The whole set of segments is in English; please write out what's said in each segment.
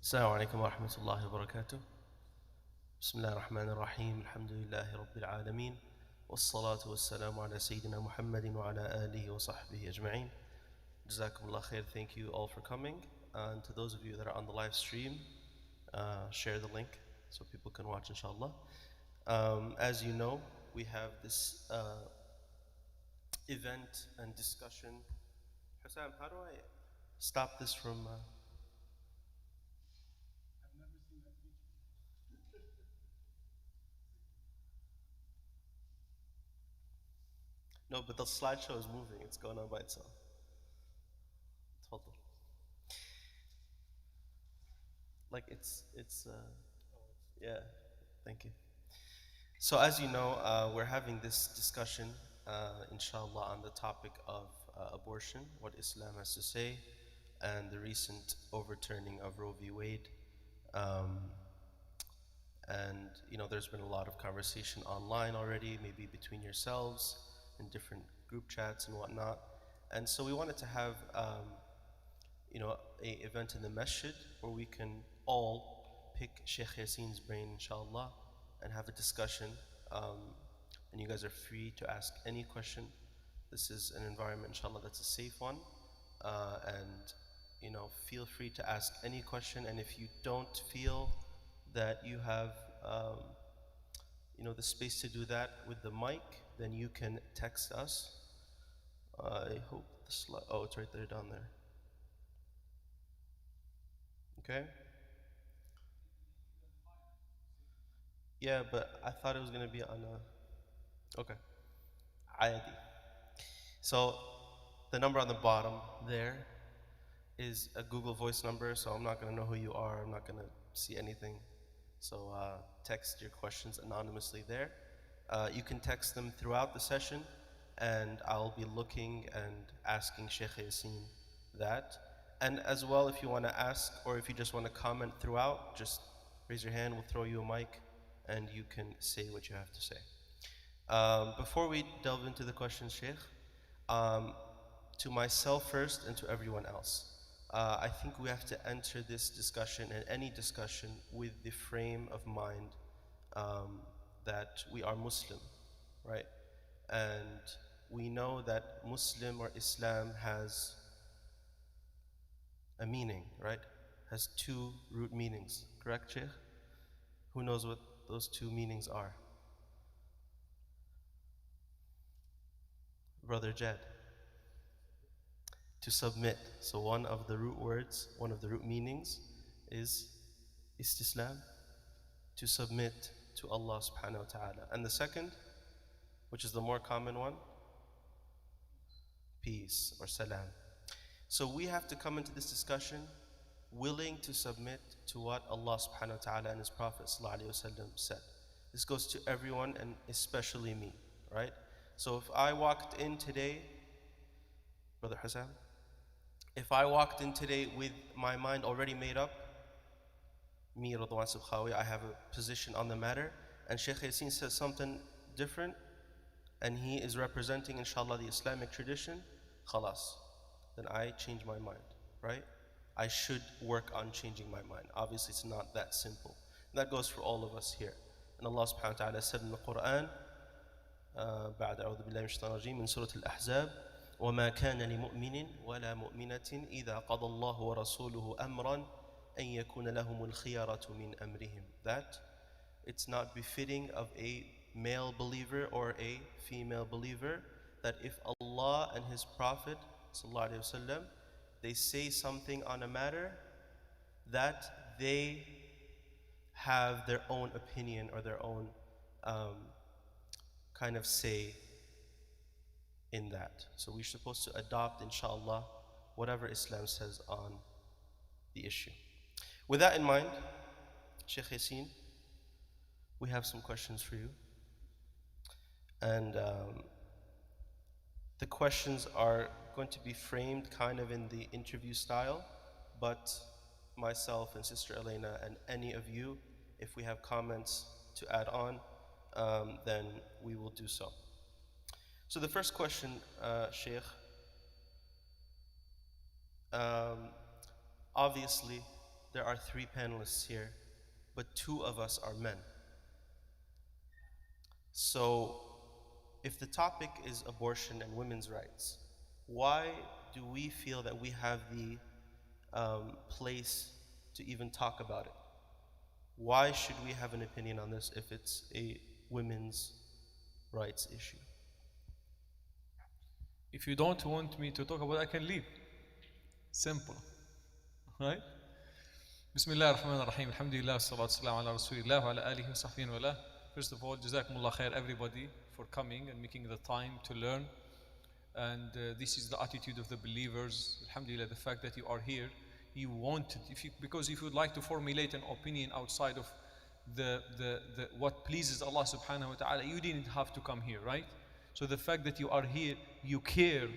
السلام عليكم ورحمة الله وبركاته. بسم الله الرحمن الرحيم. الحمد لله رب العالمين والصلاة والسلام على سيدنا محمد وعلى آله وصحبه أجمعين. Jazakumullah khair. Thank you all for coming. And to those of you that are on the live stream, share the link so people can watch, inshallah. As you know, we have this event and discussion. Hussam, how do I stop this from... No, but the slideshow is moving. It's going on by itself. Tfadl. Like yeah, thank you. So as you know, we're having this discussion, inshallah, on the topic of abortion, what Islam has to say, and the recent overturning of Roe v. Wade. And there's been a lot of conversation online already, maybe between yourselves in different group chats and whatnot. And so we wanted to have a event in the masjid where we can all pick Shaykh Yacine's brain, inshallah, and have a discussion. And you guys are free to ask any question. This is an environment, inshallah, that's a safe one. And feel free to ask any question. And if you don't feel that you have the space to do that with the mic, then you can text us. I hope the slide, oh, it's right there, down there. Okay? Yeah, but I thought it was going to be on a... Okay. Adi. So the number on the bottom there is a Google Voice number, so I'm not going to know who you are. I'm not going to see anything. So text your questions anonymously there. You can text them throughout the session, and I'll be looking and asking Shaykh Yacine that. And as well, if you want to ask, or if you just want to comment throughout, just raise your hand, we'll throw you a mic, and you can say what you have to say. Before we delve into the questions, Shaykh, to myself first and to everyone else, I think we have to enter this discussion and any discussion with the frame of mind that we are Muslim, right? And we know that Muslim or Islam has a meaning, right? Has two root meanings, correct, Shaykh? Who knows what those two meanings are? Brother Jed. To submit. So one of the root words, one of the root meanings is istislam, to submit to Allah subhanahu wa ta'ala. And the second, which is the more common one, peace or salam. So we have to come into this discussion willing to submit to what Allah subhanahu wa ta'ala and His Prophet sallallahu alayhi wa sallam said. This goes to everyone and especially me, right? So if I walked in today, Brother Hassan, if I walked in today with my mind already made up, me, Radwan Subkhawi, I have a position on the matter, and Shaykh Yacine says something different, and he is representing, inshallah, the Islamic tradition, khalas, then I change my mind, right? I should work on changing my mind. Obviously, it's not that simple. And that goes for all of us here. And Allah subhanahu wa ta'ala said in the Quran, بعد أعوذ بالله من الشيطان الرجيم من سورة الأحزاب وما كان لمؤمن ولا مؤمنة إذا قضى الله ورسوله أمرا أن يكون لهم الخيارة من أمرهم. That it's not befitting of a male believer or a female believer that if Allah and His Prophet sallallahu alaihi wasallam, they say something on a matter, that they have their own opinion or their own kind of say in that. So we're supposed to adopt, inshallah, whatever Islam says on the issue. With that in mind, Shaykh Yacine, we have some questions for you. And the questions are going to be framed kind of in the interview style, but myself and Sister Elena and any of you, if we have comments to add on, then we will do so. So the first question, Shaykh, obviously there are 3 panelists here, but 2 of us are men. So, if the topic is abortion and women's rights, why do we feel that we have the place to even talk about it? Why should we have an opinion on this if it's a women's rights issue? If you don't want me to talk about it, I can leave. Simple. Right? Bismillah ar-Rahman ar-Rahim. Alhamdulillah, salatu salam ala Rasulillah wa ala alihi wa sahbihi wa la. First of all, Jazakumullah khair everybody for coming and making the time to learn. And this is the attitude of the believers. Alhamdulillah, the fact that you are here, you wanted, because if you would like to formulate an opinion outside of what pleases Allah subhanahu wa ta'ala, you didn't have to come here, right? So the fact that you are here, you care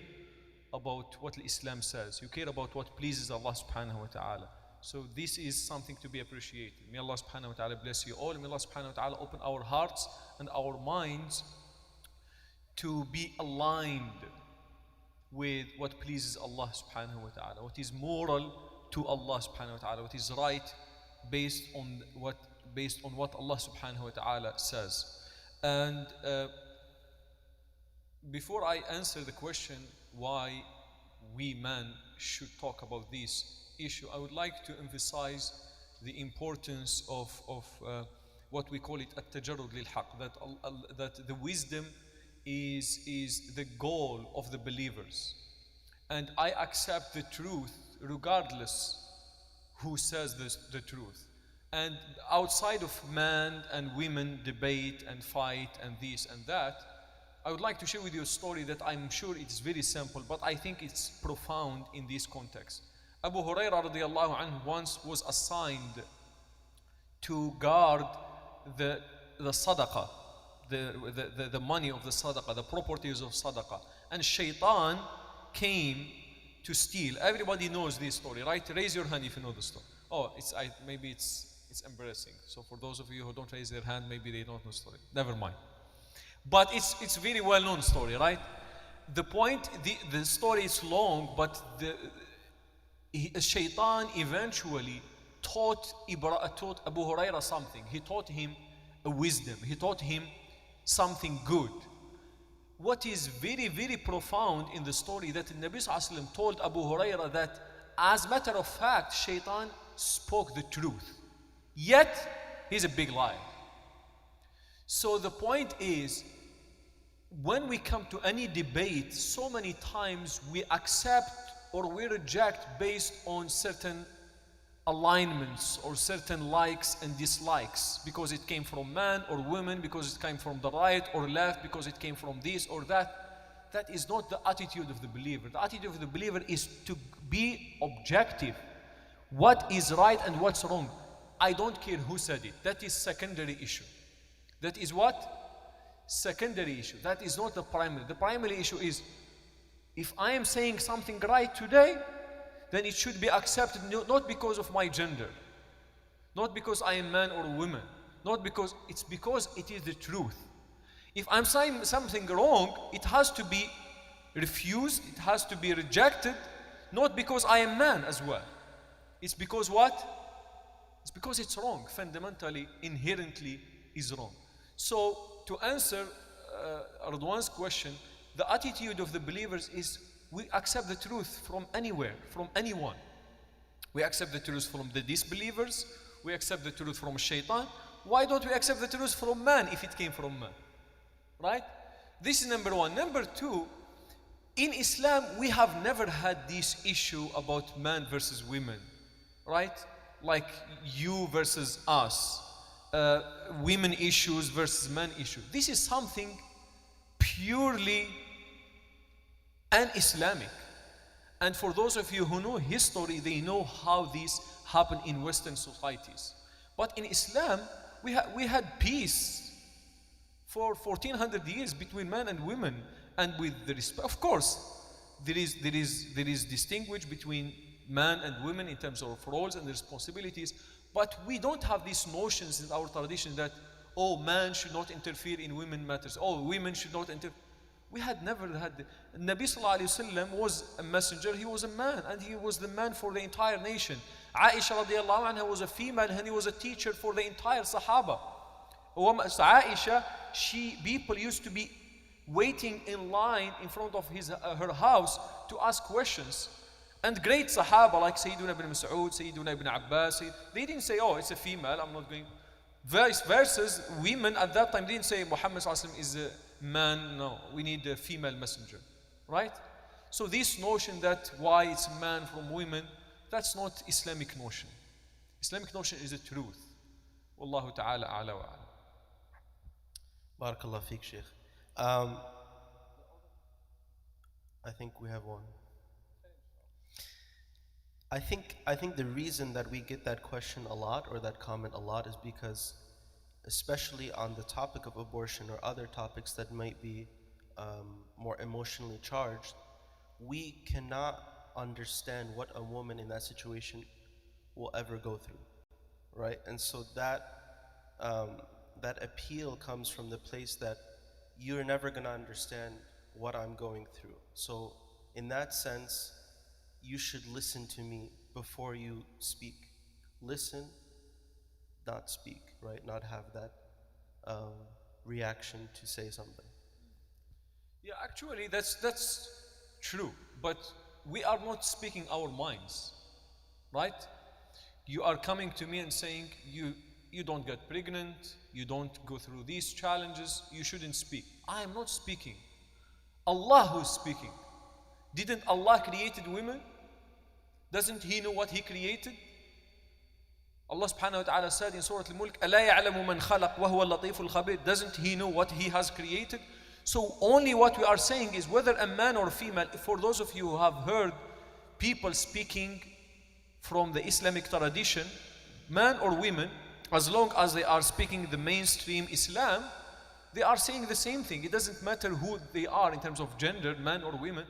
about what Islam says, you care about what pleases Allah subhanahu wa ta'ala. So this is something to be appreciated. May Allah subhanahu wa ta'ala bless you all. May Allah subhanahu wa ta'ala open our hearts and our minds to be aligned with what pleases Allah subhanahu wa ta'ala, what is moral to Allah subhanahu wa ta'ala, what is right based on what Allah subhanahu wa ta'ala says. And before I answer the question why we men should talk about this issue, I would like to emphasize the importance of what we call it at-tajarrud lil-haq, that the wisdom is the goal of the believers. And I accept the truth regardless who says the truth. And outside of man and women debate and fight and this and that, I would like to share with you a story that I'm sure it's very simple, but I think it's profound in this context. Abu Hurairah radiallahu anhu once was assigned to guard the sadaqah, the money of the sadaqah, the properties of sadaqah. And shaitan came to steal. Everybody knows this story, right? Raise your hand if you know the story. Oh, maybe it's embarrassing. So for those of you who don't raise their hand, maybe they don't know the story. Never mind. But it's very well known story, right? The point, the story is long, but Shaitan eventually taught Abu Hurairah something. He taught him a wisdom. He taught him something good. What is very, very profound in the story, that the Nabi Sallallahu Alaihi Wasallam told Abu Hurairah that, as a matter of fact, Shaitan spoke the truth. Yet, he's a big liar. So the point is, when we come to any debate, so many times we accept or we reject based on certain alignments or certain likes and dislikes, because it came from man or women, because it came from the right or left, because it came from this or that. That is not the attitude of the believer. The attitude of the believer is to be objective. What is right and what's wrong? I don't care who said it. That is secondary issue. That is what? Secondary issue. That is not the primary. The primary issue is, if I am saying something right today, then it should be accepted not because of my gender, not because I am man or woman, because it is the truth. If I'm saying something wrong, it has to be refused, it has to be rejected, not because I am man as well. It's because what? It's because it's wrong. Fundamentally, inherently is wrong. So to answer Radwan's question, the attitude of the believers is, we accept the truth from anywhere, from anyone. We accept the truth from the disbelievers. We accept the truth from shaitan. Why don't we accept the truth from man if it came from man? Right? This is number one. Number two, in Islam, we have never had this issue about man versus women. Right? Like you versus us. Women issues versus men issues. This is something purely un-Islamic. And for those of you who know history, they know how this happened in Western societies. But in Islam, we had peace for 1400 years between men and women, and with the respect. Of course, there is distinguish between man and women in terms of roles and responsibilities, but we don't have these notions in our tradition that, oh, man should not interfere in women matters, oh, women should not interfere. We had never had. Nabi Sallallahu Alaihi Wasallam was a messenger, he was a man, and he was the man for the entire nation. Aisha radiallahu anha was a female and he was a teacher for the entire Sahaba. So Aisha, people used to be waiting in line in front of her house to ask questions. And great Sahaba like Sayyiduna ibn Mas'ud, Sayyiduna ibn Abbas, they didn't say, oh, it's a female, I'm not going. Versus women at that time didn't say Muhammad is a man, no, we need a female messenger, right? So this notion that why it's man from women, that's not Islamic notion. Islamic notion is the truth. Wallahu ta'ala a'la wa a'lam. Barakallah feek, Shaykh. I think we have one. I think the reason that we get that question a lot or that comment a lot is because, especially on the topic of abortion or other topics that might be more emotionally charged, we cannot understand what a woman in that situation will ever go through, right? And so that appeal comes from the place that you're never going to understand what I'm going through. So in that sense, you should listen to me before you speak. Listen, not speak, right? Not have that reaction to say something. Yeah, actually, that's true. But we are not speaking our minds, right? You are coming to me and saying you don't get pregnant, you don't go through these challenges, you shouldn't speak. I am not speaking. Allah who is speaking. Didn't Allah created women? Doesn't He know what He created? Allah subhanahu wa ta'ala said in Surah Al-Mulk, أَلَا يَعْلَمُ مَنْ خَلَقْ وَهُوَ اللَّطِيفُ الْخَبِيرُ. Doesn't He know what He has created? So only what we are saying is whether a man or female, for those of you who have heard people speaking from the Islamic tradition, man or women, as long as they are speaking the mainstream Islam, they are saying the same thing. It doesn't matter who they are in terms of gender, man or women.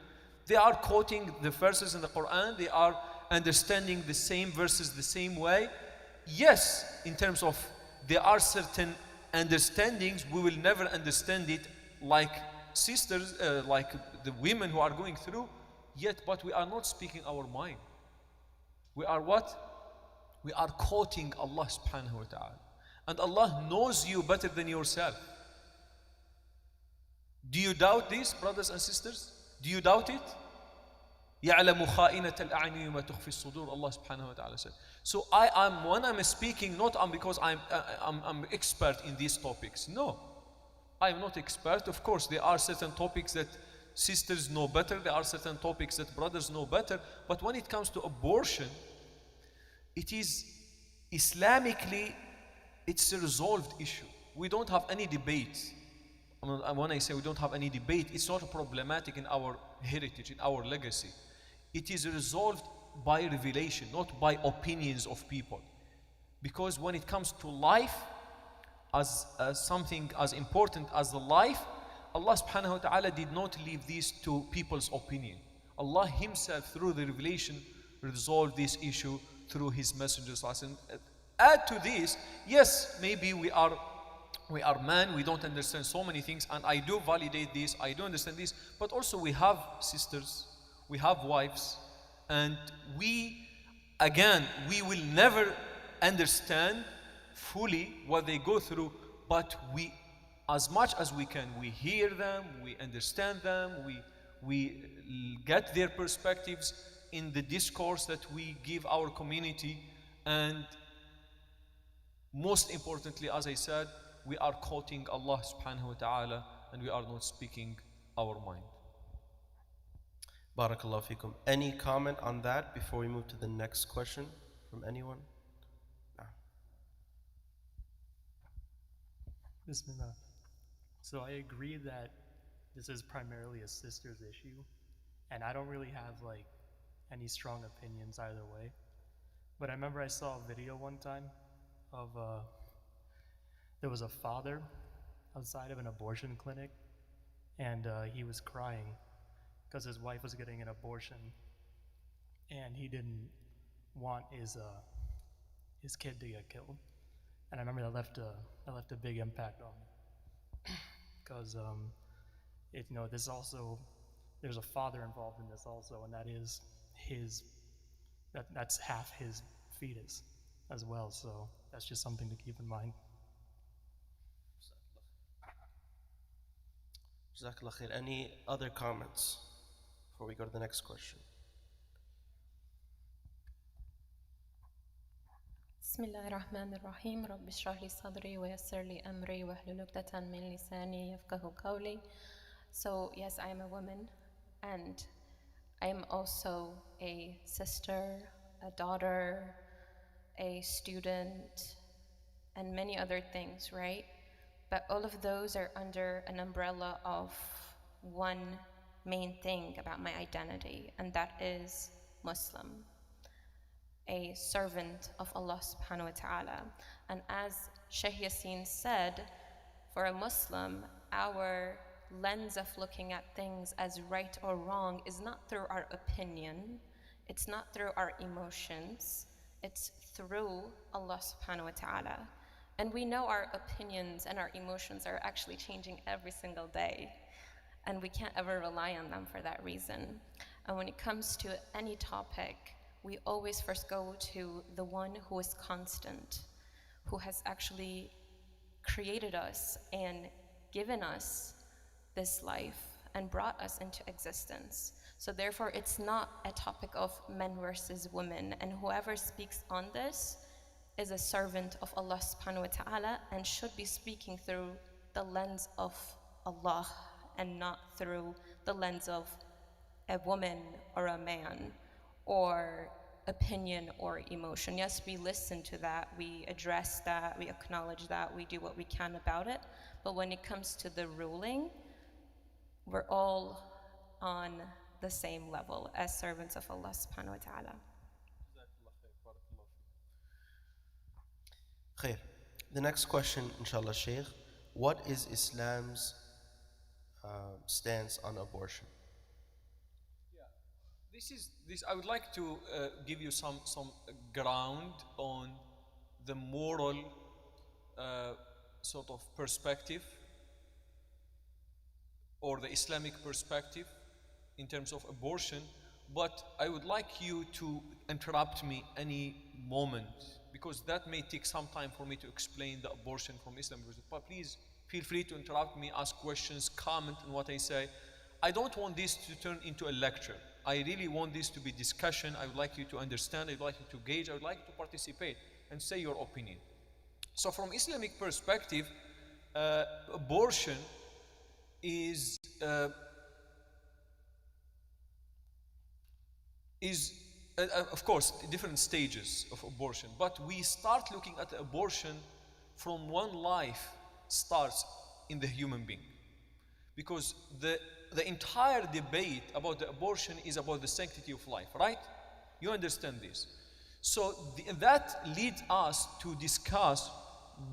They are quoting the verses in the Quran, they are understanding the same verses the same way. Yes, in terms of there are certain understandings, we will never understand it like sisters, like the women who are going through, yet, but we are not speaking our mind. We are what? We are quoting Allah subhanahu wa ta'ala. And Allah knows you better than yourself. Do you doubt this, brothers and sisters? Do you doubt it? يَعْلَمُ خَائِنَةَ الْأَعْيُنِ وَمَا تُخْفِي الصُّدُورُ, Allah subhanahu wa ta'ala said. So when I'm speaking, not because I'm expert in these topics. No, I am not expert. Of course, there are certain topics that sisters know better. There are certain topics that brothers know better. But when it comes to abortion, it is Islamically, it's a resolved issue. We don't have any debate. When I say we don't have any debate, it's not problematic in our heritage, in our legacy. It is resolved by revelation, not by opinions of people. Because when it comes to life, as something as important as the life, Allah subhanahu wa ta'ala did not leave this to people's opinion. Allah Himself, through the revelation, resolved this issue through His messengers. And add to this, yes, maybe we are men, we don't understand so many things, and I do validate this, I do understand this, but also we have sisters, we have wives, and we will never understand fully what they go through, but we, as much as we can, we hear them, we understand them, we get their perspectives in the discourse that we give our community, and most importantly, as I said, we are quoting Allah subhanahu wa ta'ala and we are not speaking our mind. Barakallahu feekum. Any comment on that before we move to the next question from anyone? No. Bismillah. So I agree that this is primarily a sister's issue, and I don't really have like any strong opinions either way. But I remember I saw a video one time of there was a father outside of an abortion clinic, and he was crying because his wife was getting an abortion, and he didn't want his kid to get killed. And I remember that left a big impact on me, because this also, there's a father involved in this also, and that's half his fetus as well. So that's just something to keep in mind. Jazakallah khair. Any other comments before we go to the next question? بسم الله الرحمن الرحيم رب اشرح لي صدري ويسر لي أمري واحلل عقدة من لساني يفقهوا قولي. So yes, I am a woman, and I am also a sister, a daughter, a student, and many other things, right? But all of those are under an umbrella of one main thing about my identity, and that is Muslim, a servant of Allah subhanahu wa ta'ala. And as Shaykh Yacine said, for a Muslim, our lens of looking at things as right or wrong is not through our opinion, it's not through our emotions, it's through Allah subhanahu wa ta'ala. And we know our opinions and our emotions are actually changing every single day, and we can't ever rely on them for that reason. And when it comes to any topic, we always first go to the one who is constant, who has actually created us and given us this life and brought us into existence. So therefore, it's not a topic of men versus women, and whoever speaks on this is a servant of Allah subhanahu wa ta'ala and should be speaking through the lens of Allah and not through the lens of a woman or a man or opinion or emotion. Yes, we listen to that, we address that, we acknowledge that, we do what we can about it, but when it comes to the ruling, we're all on the same level as servants of Allah subhanahu wa ta'ala. Khair. The next question, inshallah, Shaykh. What is Islam's stance on abortion? This. I would like to give you some ground on the moral sort of perspective, or the Islamic perspective in terms of abortion. But I would like you to interrupt me any moment, because that may take some time for me to explain the abortion from Islam. But please feel free to interrupt me, ask questions, comment on what I say. I don't want this to turn into a lecture. I really want this to be discussion. I would like you to understand, I would like you to gauge, I would like you to participate and say your opinion. So from Islamic perspective, abortion is of course different stages of abortion, but we start looking at abortion from one life starts in the human being, because the entire debate about the abortion is about the sanctity of life, right? You understand this. So that leads us to discuss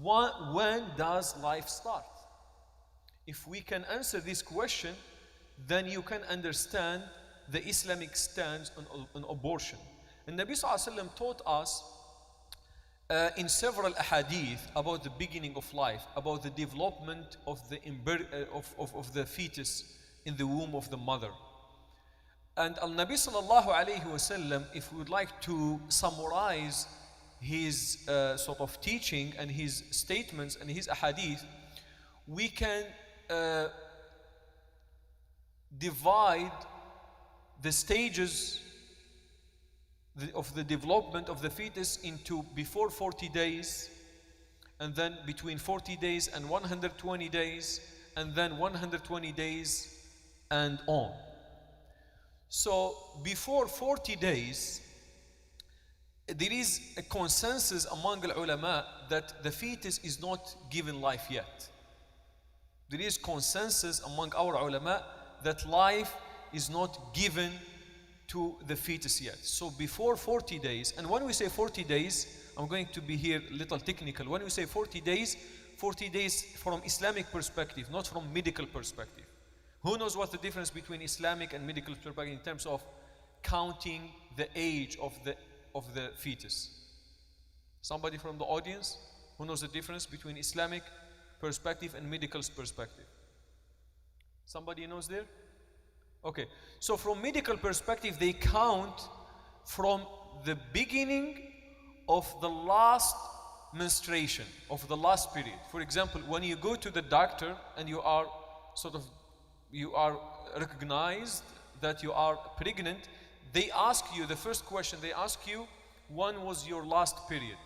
when does life start. If we can answer this question, then you can understand the Islamic stance on abortion. And Nabi Sallallahu Alaihi Wasallam taught us in several ahadith about the beginning of life, about the development of the fetus in the womb of the mother. And Al-Nabi Sallallahu Alaihi Wasallam, if we would like to summarize his sort of teaching and his statements and his ahadith, we can divide the stages of the development of the fetus into before 40 days, and then between 40 days and 120 days, and then 120 days and on. So before 40 days, there is a consensus among the ulama that the fetus is not given life yet. There is consensus among our ulama that life is not given to the fetus yet. So before 40 days, and when we say 40 days, I'm going to be here a little technical. When we say 40 days from Islamic perspective, not from medical perspective. Who knows what's the difference between Islamic and medical perspective in terms of counting the age of the fetus? Somebody from the audience who knows the difference between Islamic perspective and medical perspective? Somebody knows there? Okay, so from medical perspective, they count from the beginning of the last menstruation, of the last period. For example, when you go to the doctor and you are recognized that you are pregnant, they ask you, the first question they ask you, when was your last period?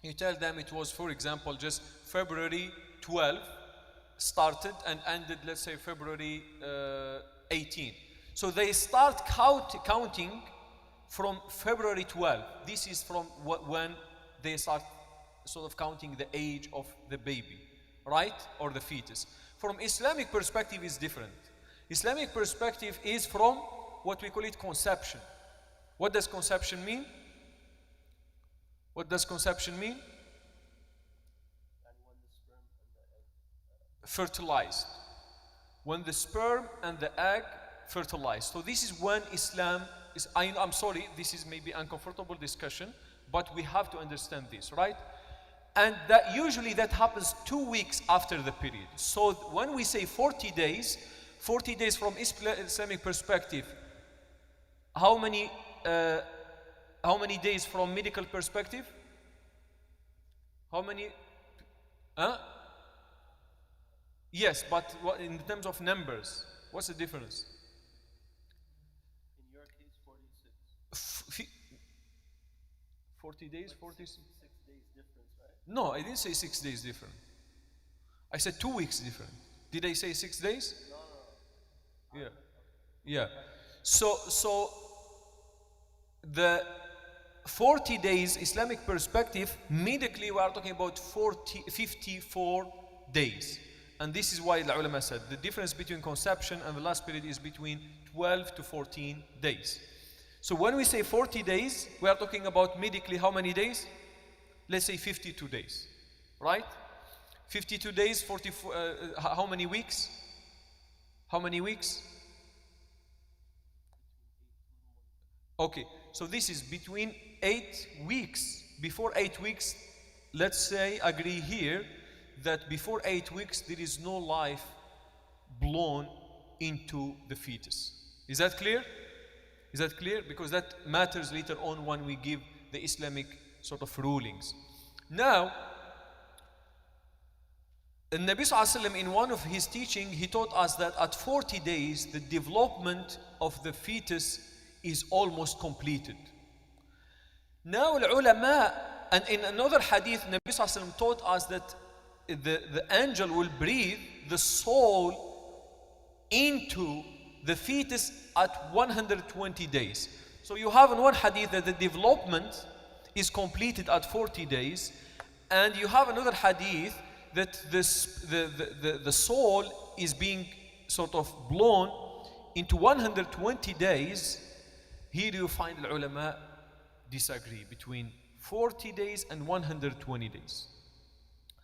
You tell them it was, for example, just February 12 started and ended, let's say February 18. So they start counting from February 12. This is from when they start sort of counting the age of the baby, right? Or the fetus. From Islamic perspective is different. Islamic perspective is from what we call it conception. What does conception mean? What does conception mean? Fertilized. When the sperm and the egg fertilize. So this is when Islam is, I'm sorry, this is maybe uncomfortable discussion, but we have to understand this, right? And that usually that happens 2 weeks after the period. So when we say 40 days from Islamic perspective, how many days from medical perspective? How many? Yes, but what, in terms of numbers, what's the difference? In your case, 46. 40 days, 46? 6 days difference, right? No, I didn't say 6 days different. I said 2 weeks different. Did I say 6 days? No. Yeah. So the 40 days Islamic perspective, medically we are talking about 54 days. And this is why the ulama said the difference between conception and the last period is between 12 to 14 days. So when we say 40 days, we are talking about medically how many days? Let's say 52 days, right? 52 days, 44, how many weeks? How many weeks? Okay, so this is between 8 weeks. Before 8 weeks, let's say, agree here, that before 8 weeks there is no life blown into the fetus. Is that clear? Is that clear? Because that matters later on when we give the Islamic sort of rulings. Now, the Nabi Sallallahu Alaihi Wasallam, in one of his teaching, he taught us that at 40 days the development of the fetus is almost completed. Now the ulama, and in another hadith, Nabi Sallallahu Alaihi Wasallam taught us that the angel will breathe the soul into the fetus at 120 days. So you have in one hadith that the development is completed at 40 days, and you have another hadith that the soul is being sort of blown into 120 days. Here you find the ulama disagree between 40 days and 120 days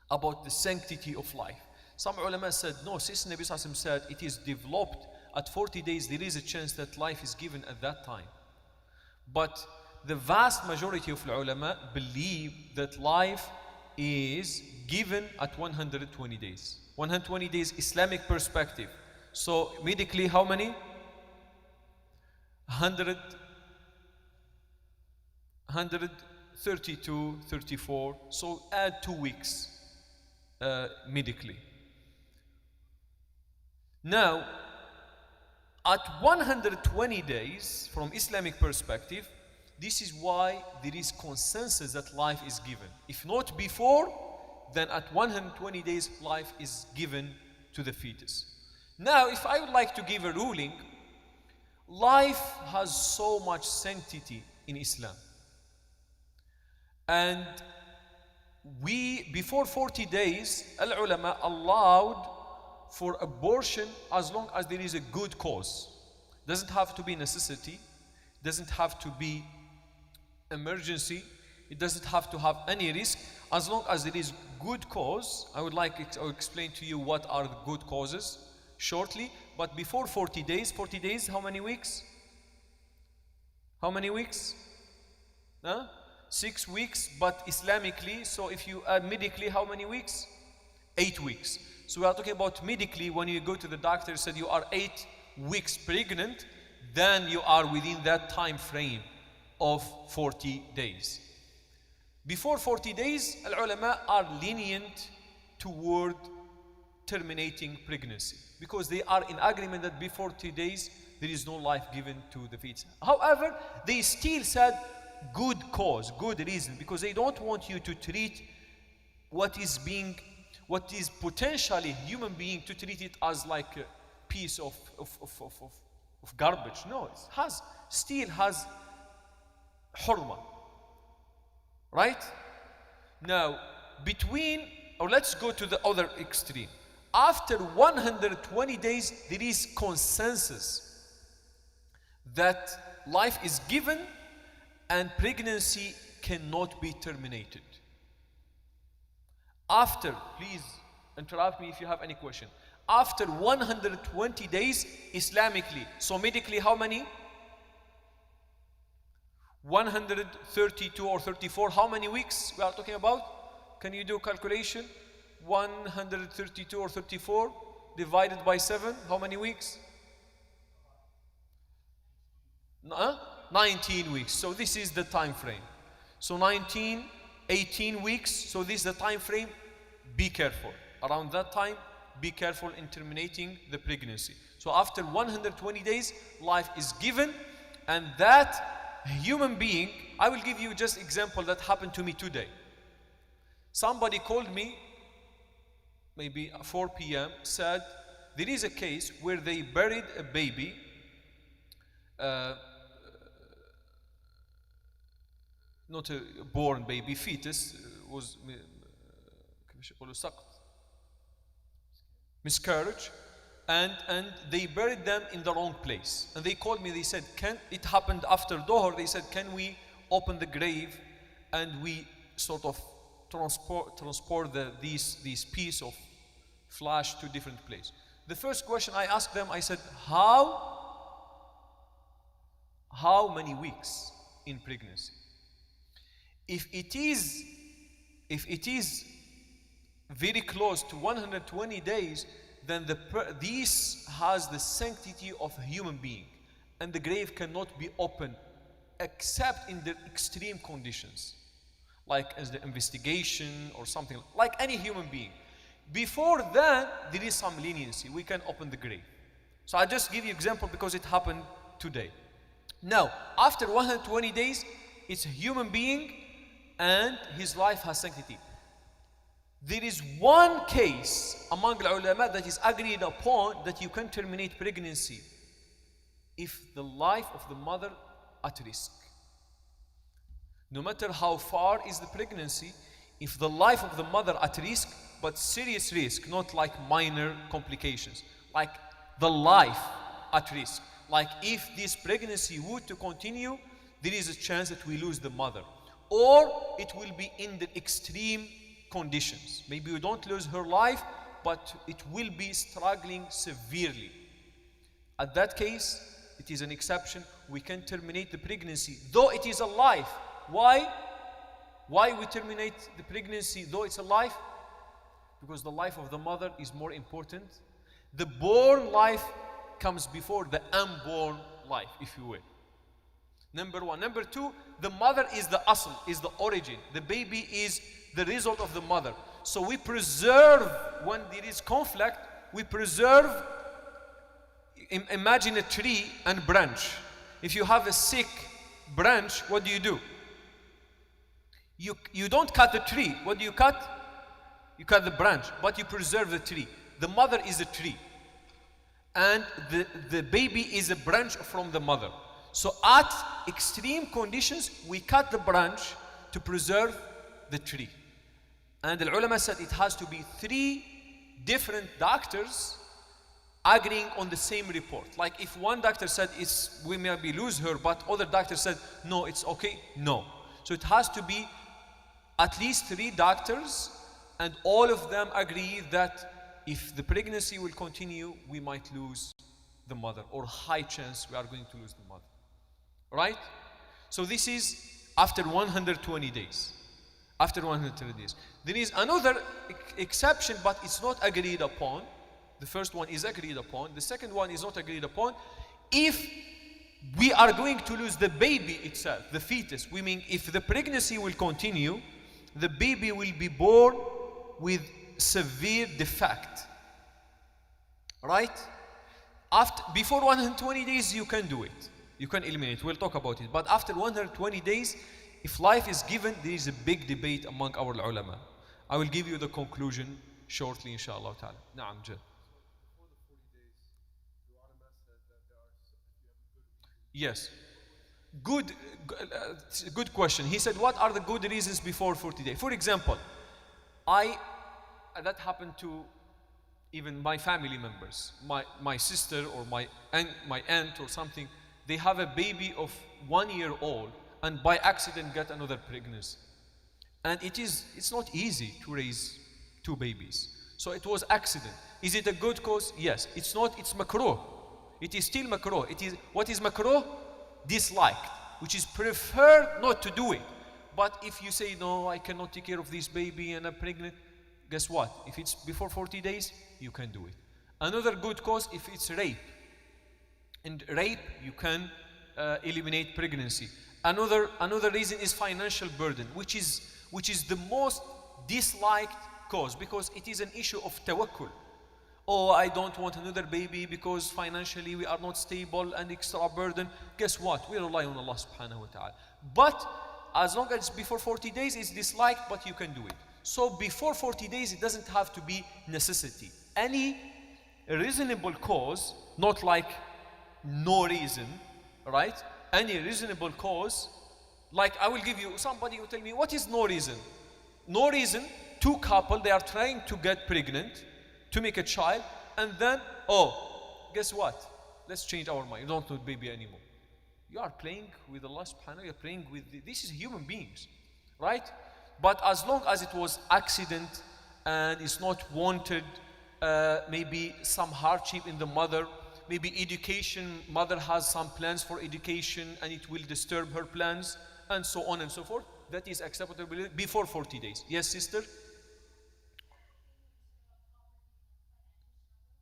about the sanctity of life. Some ulama said, no, since Nabi Sallallahu Alaihi Wasallam said it is developed at 40 days, there is a chance that life is given at that time. But the vast majority of ulama believe that life is given at 120 days. 120 days Islamic perspective. So medically how many? 132, 34. So add 2 weeks medically. Now, at 120 days from Islamic perspective, this is why there is consensus that life is given. If not before, then at 120 days life is given to the fetus. Now, if I would like to give a ruling, life has so much sanctity in Islam. And we, before 40 days, al-ulama allowed for abortion as long as there is a good cause. Doesn't have to be necessity, doesn't have to be emergency, it doesn't have to have any risk, as long as there is good cause. I would like to explain to you what are the good causes shortly, but before 40 days, how many weeks? How many weeks? 6 weeks, but Islamically, so if you add medically, how many weeks? 8 weeks. So we are talking about medically, when you go to the doctor, said you are 8 weeks pregnant, then you are within that time frame of 40 days. Before 40 days, al-ulama are lenient toward terminating pregnancy because they are in agreement that before 40 days there is no life given to the fetus. However, they still said good cause, good reason, because they don't want you to treat what is potentially human being, to treat it as like a piece of garbage. No, it still has hurma. Right? Now, let's go to the other extreme. After 120 days, there is consensus that life is given and pregnancy cannot be terminated. Please interrupt me if you have any question. After 120 days, Islamically, so medically, how many? 132 or 34, how many weeks we are talking about? Can you do calculation? 132 or 34 divided by 7, how many weeks? 19 weeks. So this is the time frame. So 18 weeks. So this is the time frame. Be careful. Around that time, be careful in terminating the pregnancy. So after 120 days, life is given, and that human being, I will give you just example that happened to me today. Somebody called me maybe 4 p.m. said there is a case where they buried a baby, not a born baby, fetus, was miscarriage, and they buried them in the wrong place. And they called me, they said, it happened after Dohar, they said, can we open the grave and we sort of transport these piece of flesh to different place. The first question I asked them, I said, how many weeks in pregnancy? If it is very close to 120 days, then this has the sanctity of a human being, and the grave cannot be opened except in the extreme conditions, like as the investigation or something, like any human being. Before that, there is some leniency. We can open the grave. So I just give you example because it happened today. Now, after 120 days, it's a human being and his life has sanctity. There is one case among the ulama that is agreed upon that you can terminate pregnancy if the life of the mother at risk. No matter how far is the pregnancy, if the life of the mother at risk, but serious risk, not like minor complications, like the life at risk. Like if this pregnancy were to continue, there is a chance that we lose the mother, or it will be in the extreme conditions. Maybe we don't lose her life, but it will be struggling severely. At that case, it is an exception. We can terminate the pregnancy, though it is a life. Why? Why we terminate the pregnancy though it's a life? Because the life of the mother is more important. The born life comes before the unborn life, if you will. Number one. Number two, the mother is the asl, is the origin. The baby is the result of the mother. So we preserve, when there is conflict, we preserve. Imagine a tree and branch. If you have a sick branch, what do? You don't cut the tree. What do you cut? You cut the branch, but you preserve the tree. The mother is a tree, and the baby is a branch from the mother. So at extreme conditions, we cut the branch to preserve the tree. And the ulama said it has to be 3 different doctors agreeing on the same report. Like if one doctor said we maybe lose her, but other doctor said no, it's okay. No. So it has to be at least 3 doctors, and all of them agree that if the pregnancy will continue, we might lose the mother, or high chance we are going to lose the mother. Right? So this is after 120 days. After 120 days. There is another exception, but it's not agreed upon. The first one is agreed upon. The second one is not agreed upon. If we are going to lose the baby itself, the fetus, we mean if the pregnancy will continue, the baby will be born with severe defect. Right? Before 120 days, you can do it. You can eliminate. We'll talk about it. But after 120 days, if life is given, there is a big debate among our ulama. I will give you the conclusion shortly, inshallah ta'ala. Na'am, Jad. Yes. Good question. He said, what are the good reasons before 40 days? For example, that happened to even my family members. My sister or my aunt or something, they have a baby of 1 year old and by accident get another pregnancy. And it's not easy to raise 2 babies. So it was accident. Is it a good cause? Yes. It's not, it's makruh. It is still makruh. What is makruh? Disliked, which is preferred not to do it. But if you say, no, I cannot take care of this baby and I'm pregnant, guess what? If it's before 40 days, you can do it. Another good cause, if it's rape. And rape, you can eliminate pregnancy. Another reason is financial burden, which is the most disliked cause, because it is an issue of tawakkul. Oh, I don't want another baby because financially we are not stable and extra burden. Guess what? We rely on Allah subhanahu wa ta'ala. But as long as it's before 40 days, it's disliked, but you can do it. So before 40 days, it doesn't have to be necessity. Any reasonable cause, not like no reason, right? Any reasonable cause, like I will give you, somebody will tell me, what is no reason? No reason, 2 couples, they are trying to get pregnant, to make a child, and then, oh, guess what? Let's change our mind. You don't want baby anymore. You are playing with Allah subhanahu wa ta'ala, you're playing with, this is human beings, right? But as long as it was accident and it's not wanted, maybe some hardship in the mother, maybe education, mother has some plans for education and it will disturb her plans, and so on and so forth, that is acceptable before 40 days. Yes, sister?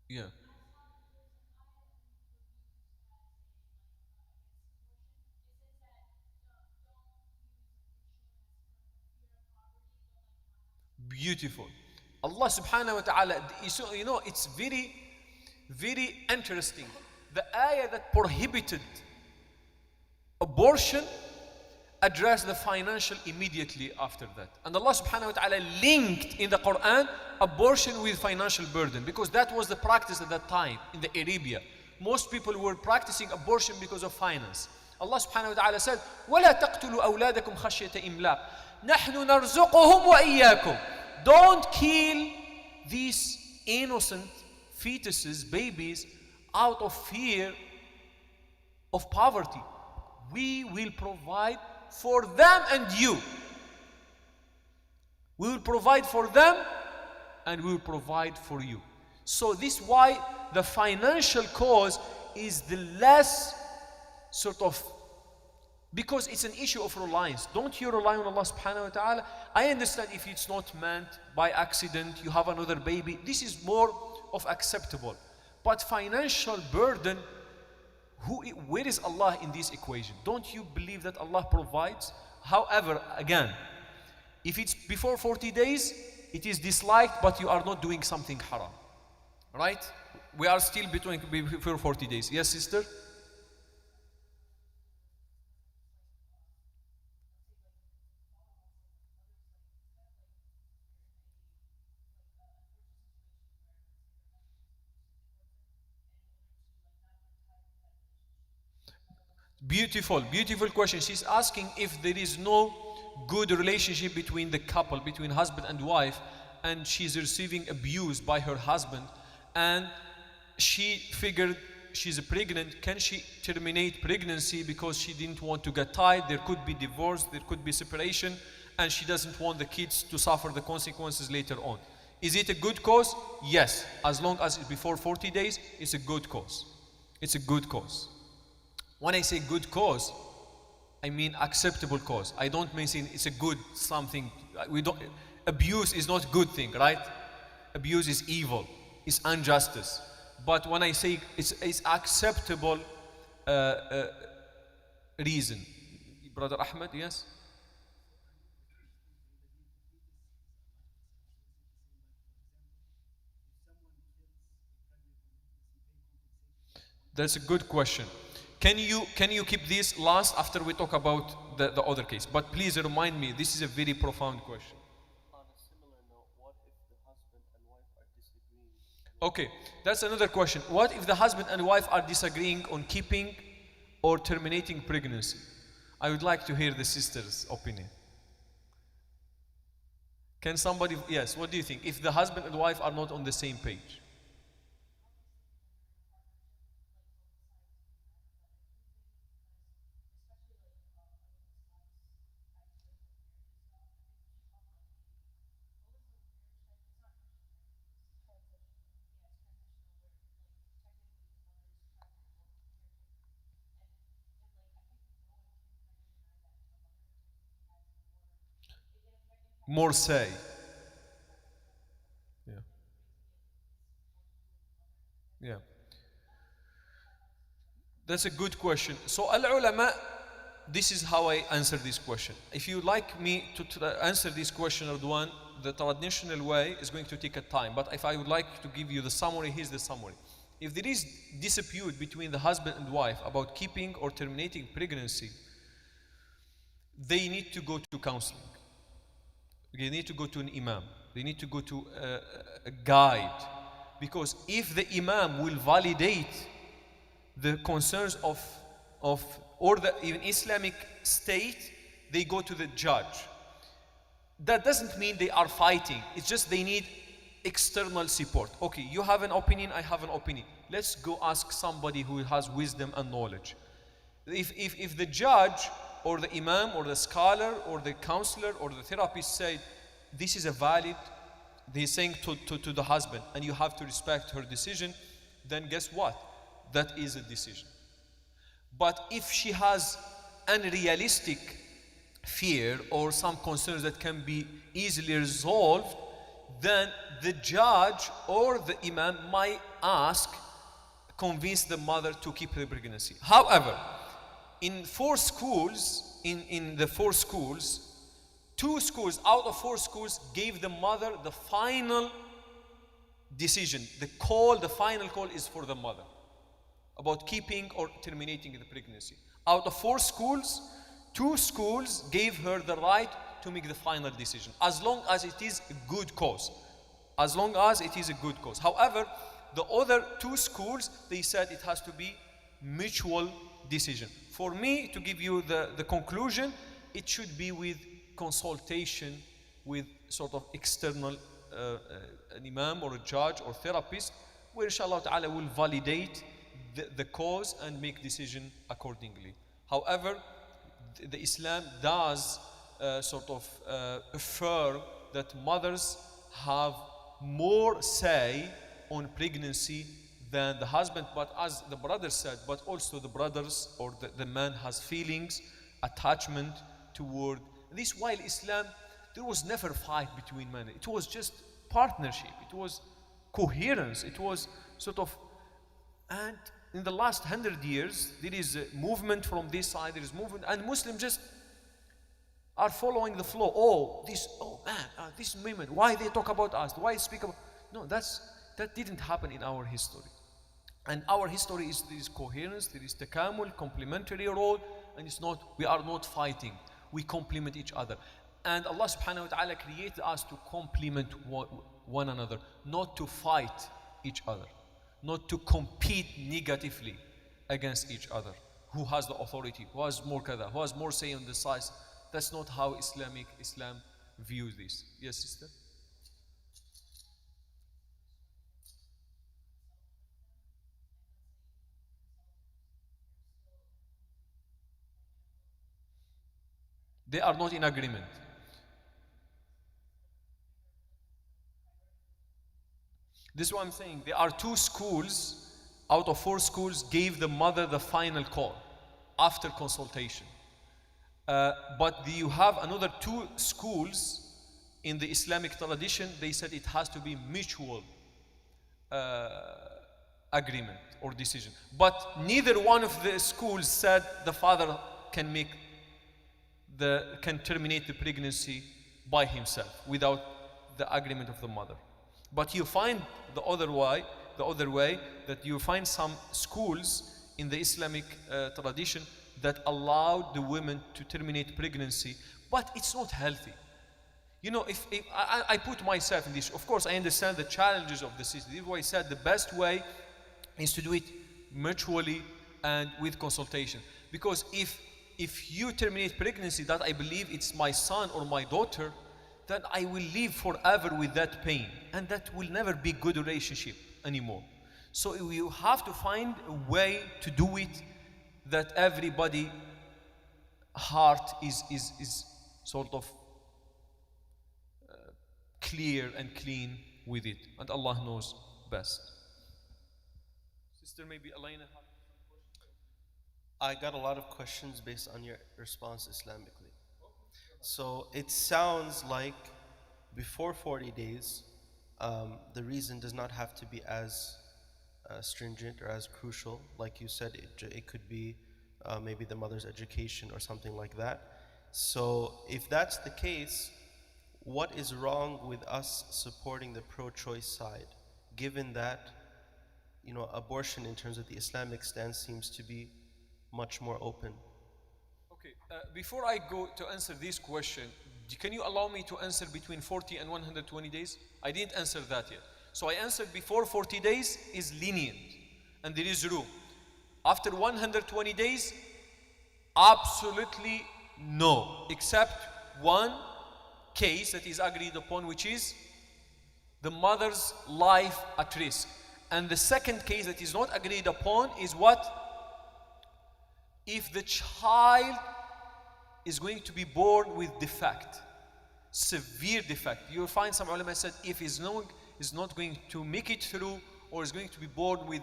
Yeah. Beautiful. Allah subhanahu wa ta'ala, you know, it's very, very interesting. The ayah that prohibited abortion addressed the financial immediately after that. And Allah subhanahu wa ta'ala linked in the Quran abortion with financial burden, because that was the practice at that time in the Arabia. Most people were practicing abortion because of finance. Allah subhanahu wa ta'ala said, وَلَا تَقْتُلُوا أَوْلَادَكُمْ خَشْيَةَ إِمْلَاقٍ نَحْنُ نَرْزُقُهُمْ وَإِيَّاكُمْ. Don't kill these innocent fetuses, babies, out of fear of poverty. We will provide for them and you. We will provide for them and we will provide for you. So this is why the financial cause is the less sort of, because it's an issue of reliance. Don't you rely on Allah subhanahu wa ta'ala? I understand if it's not meant by accident, you have another baby, this is more of acceptable. But financial burden, where is Allah in this equation? Don't you believe that Allah provides? However, again, if it's before 40 days, it is disliked, but you are not doing something haram. Right? We are still before 40 days. Yes, sister? Beautiful, beautiful question. She's asking if there is no good relationship between the couple, between husband and wife, and she's receiving abuse by her husband, and she figured she's pregnant. Can she terminate pregnancy because she didn't want to get tied? There could be divorce, there could be separation, and she doesn't want the kids to suffer the consequences later on. Is it a good cause? Yes. As long as it's before 40 days, it's a good cause. It's a good cause. When I say good cause, I mean acceptable cause. I don't mean saying it's a good something. Abuse is not good thing, right? Abuse is evil, it's injustice. But when I say it's acceptable reason. Brother Ahmed, yes? That's a good question. Can you keep this last after we talk about the other case? But please remind me, this is a very profound question. On a similar note, what if the husband and wife are disagreeing? Okay, that's another question. What if the husband and wife are disagreeing on keeping or terminating pregnancy? I would like to hear the sister's opinion. Can somebody, yes, what do you think? If the husband and wife are not on the same page? More say. Yeah. Yeah. That's a good question. So al-ulama, this is how I answer this question. If you like me to answer this question, Radwan, the traditional way is going to take a time. But if I would like to give you the summary, here's the summary. If there is dispute between the husband and wife about keeping or terminating pregnancy, they need to go to counseling. They need to go to an imam. They need to go to a guide. Because if the imam will validate the concerns of or the even Islamic state, they go to the judge. That doesn't mean they are fighting. It's just they need external support. Okay, you have an opinion, I have an opinion. Let's go ask somebody who has wisdom and knowledge. If the judge or the imam or the scholar or the counselor or the therapist said this is a valid, they're saying to the husband, and you have to respect her decision, then guess what? That is a decision. But if she has unrealistic fear or some concerns that can be easily resolved, then the judge or the imam might convince the mother to keep the pregnancy. However, in the 4 schools, 2 schools out of 4 schools gave the mother the final decision. The final call is for the mother about keeping or terminating the pregnancy. Out of 4 schools, 2 schools gave her the right to make the final decision, as long as it is a good cause. As long as it is a good cause. However, the other 2 schools, they said it has to be mutual decision. For me, to give you the conclusion, it should be with consultation with sort of external an imam or a judge or therapist, where inshallah ta'ala will validate the cause and make decision accordingly. However, the Islam does affirm that mothers have more say on pregnancy than the husband, but as the brother said, but also the brothers or the man has feelings, attachment toward this. While Islam, there was never fight between men. It was just partnership. It was coherence. It was and in the last 100 years, there is a movement from this side, there is movement, and Muslims just are following the flow. These women, why they talk about us? Why speak about? No, that didn't happen in our history. And our history is there is coherence, there is takamul, complementary role, and we are not fighting. We complement each other. And Allah subhanahu wa ta'ala created us to complement one another, not to fight each other, not to compete negatively against each other. Who has the authority? Who has more kada? Who has more say on the size? That's not how Islam views this. Yes, sister? They are not in agreement. This is what I'm saying. There are 2 schools out of 4 schools gave the mother the final call after consultation. But you have another 2 schools in the Islamic tradition. They said it has to be mutual agreement or decision. But neither one of the schools said the father can terminate the pregnancy by himself without the agreement of the mother. But you find the other way, the other way, that you find some schools in the Islamic tradition that allow the women to terminate pregnancy, but it's not healthy. You know, if I put myself in this, of course I understand the challenges of the system. This is why I said the best way is to do it mutually and with consultation. Because if you terminate pregnancy that I believe it's my son or my daughter, then I will live forever with that pain, and that will never be good relationship anymore. So you have to find a way to do it that everybody heart is sort of clear and clean with it, and Allah knows best. Sister, maybe Elena. I got a lot of questions based on your response Islamically. So it sounds like before 40 days, the reason does not have to be as stringent or as crucial. Like you said, it could be maybe the mother's education or something like that. So if that's the case, what is wrong with us supporting the pro-choice side, given that, you know, abortion in terms of the Islamic stance seems to be much more open? Okay, before I go to answer this question, can you allow me to answer between 40 and 120 days? I didn't answer that yet. So I answered before 40 days is lenient and there is room. After 120 days, absolutely no, except one case that is agreed upon, which is the mother's life at risk. And the second case that is not agreed upon is what? If the child is going to be born with defect, severe defect. You'll find some ulama said if he's not going to make it through, or is going to be born with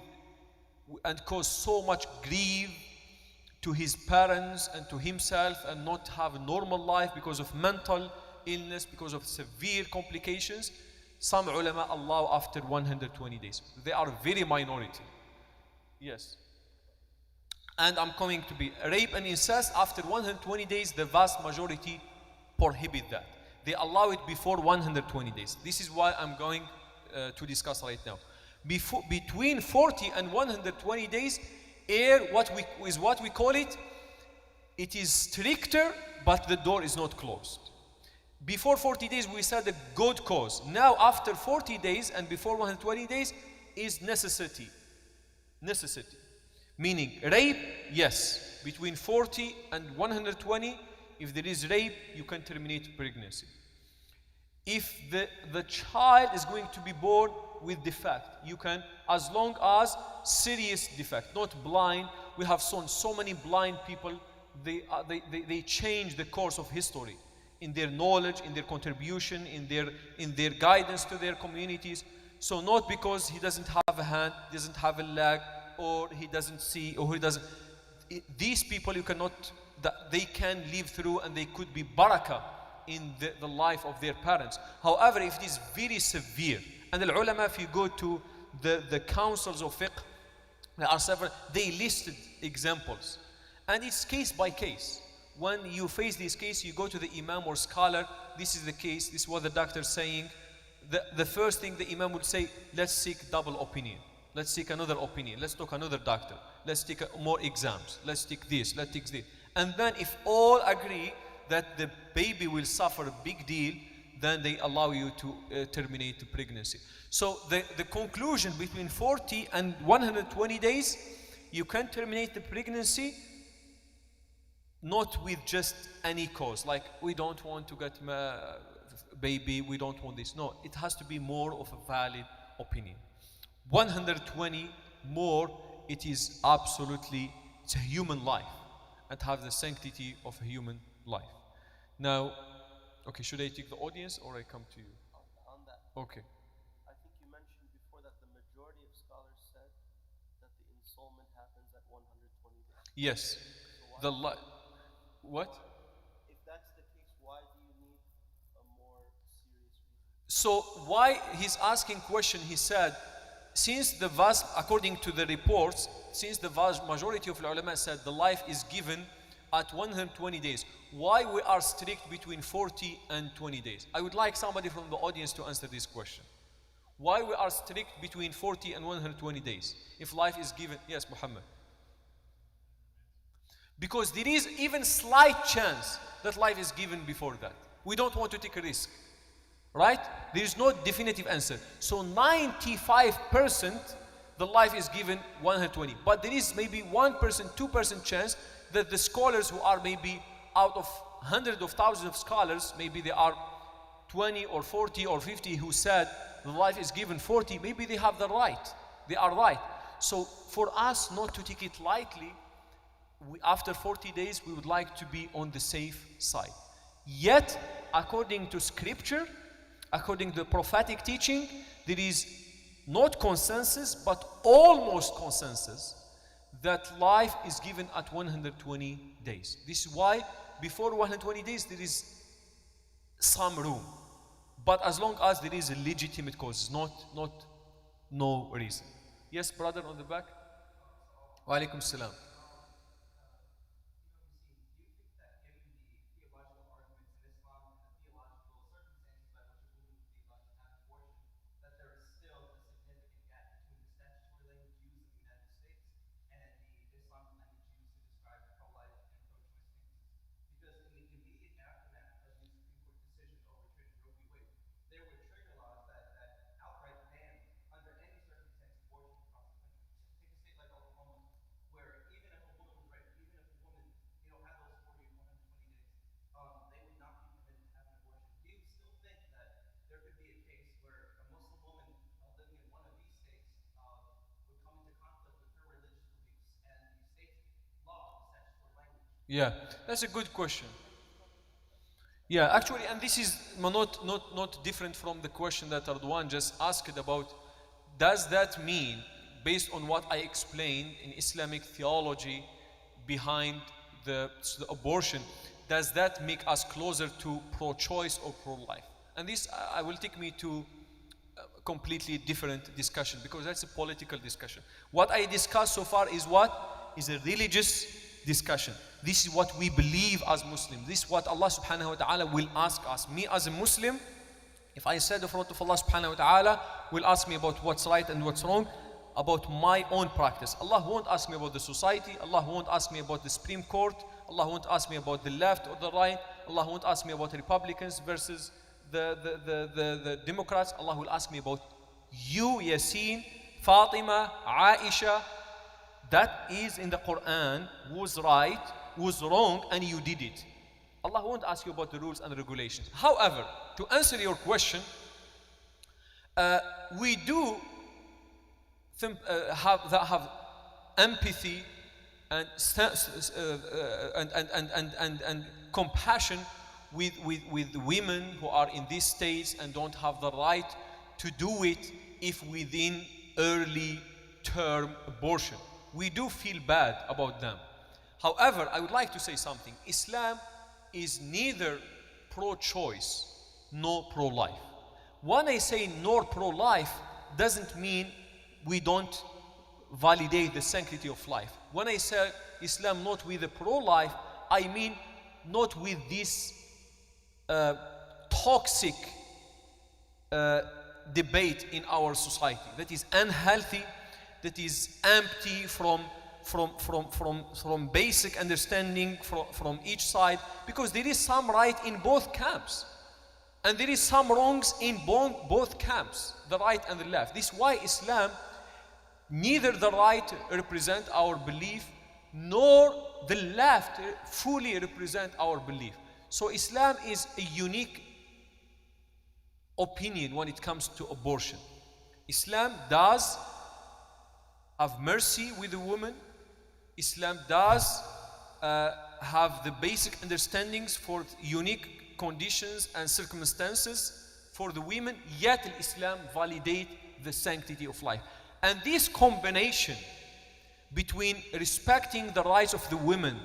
and cause so much grief to his parents and to himself, and not have a normal life because of mental illness, because of severe complications, some ulama allow after 120 days. They are very minority. Yes. And I'm coming to be rape and incest after 120 days, the vast majority prohibit that. They allow it before 120 days. This is why I'm going to discuss right now. Between 40 and 120 days, what we call it, it is stricter, but the door is not closed. Before 40 days, we said a good cause. Now, after 40 days and before 120 days, is necessity. Necessity. Meaning, rape, yes. Between 40 and 120, if there is rape, you can terminate pregnancy. If the child is going to be born with defect, you can, as long as serious defect, not blind. We have so many blind people, they change the course of history in their knowledge, in their contribution, in their guidance to their communities. So not because he doesn't have a hand, doesn't have a leg, or he doesn't see, or he doesn't. These people you cannot, they can live through, and they could be barakah in the life of their parents. However, if it is very severe, and the ulama, if you go to the councils of fiqh, there are several, they listed examples, and it's case by case. When you face this case, you go to the imam or scholar. This is the case, this is what the doctor is saying. The first thing the imam would say, let's seek double opinion. Let's seek another opinion. Let's talk another doctor. Let's take more exams. Let's take this. Let's take this. And then if all agree that the baby will suffer a big deal, then they allow you to terminate the pregnancy. So the conclusion between 40 and 120 days, you can terminate the pregnancy not with just any cause, like we don't want to get a baby, we don't want this. No, it has to be more of a valid opinion. 120 more, it is absolutely, it's a human life, and have the sanctity of a human life. Now, okay, should I take the audience or I come to you? On that. Okay. I think you mentioned before that the majority of scholars said that the installment happens at 120 days. Yes. So what? If that's the case, why do you need a more serious reason? So why he's asking question, he said, since the vast, according to the reports, since the vast majority of ulama said the life is given at 120 days, why we are strict between 40 and 20 days? I would like somebody from the audience to answer this question. Why we are strict between 40 and 120 days? If life is given, yes, Muhammad. Because there is even slight chance that life is given before that. We don't want to take a risk, right? There is no definitive answer. So 95% the life is given 120. But there is maybe 1%, 2% chance that the scholars who are maybe out of hundreds of thousands of scholars, maybe there are 20 or 40 or 50 who said the life is given 40, maybe they have the right. They are right. So for us not to take it lightly, after 40 days we would like to be on the safe side. Yet, according to scripture, according to the prophetic teaching, there is not consensus but almost consensus that life is given at 120 days. This is why before 120 days there is some room, but as long as there is a legitimate cause, not no reason. Yes, brother on the back. Wa alaikum salam. Yeah, that's a good question. Yeah, actually, and this is not different from the question that Ardwan just asked about. Does that mean, based on what I explained in Islamic theology behind the abortion, does that make us closer to pro-choice or pro-life? And this I will take me to a completely different discussion, because that's a political discussion. What I discussed so far is what? Is a religious discussion. This is what we believe as Muslims. This is what Allah subhanahu wa ta'ala will ask us. Me as a Muslim, if I said in front of Allah subhanahu wa ta'ala, will ask me about what's right and what's wrong, about my own practice. Allah won't ask me about the society. Allah won't ask me about the Supreme Court. Allah won't ask me about the left or the right. Allah won't ask me about Republicans versus the Democrats. Allah will ask me about you, Yacine, Fatima, Aisha. That is in the Quran, who's right, who's wrong, and you did it. Allah won't ask you about the rules and regulations. However, to answer your question, we do have empathy and compassion with women who are in these states and don't have the right to do it if within early term abortion. We do feel bad about them. However, I would like to say something. Islam is neither pro-choice nor pro-life. When I say nor pro-life, doesn't mean we don't validate the sanctity of life. When I say Islam not with the pro-life, I mean not with this toxic debate in our society that is unhealthy, that is empty from basic understanding from each side, because there is some right in both camps and there is some wrongs in both camps, the right and the left. This is why Islam, neither the right represent our belief nor the left fully represent our belief. So Islam is a unique opinion when it comes to abortion. Islam does have mercy with the woman. Islam does have the basic understandings for unique conditions and circumstances for the women, yet Islam validate the sanctity of life. And this combination between respecting the rights of the women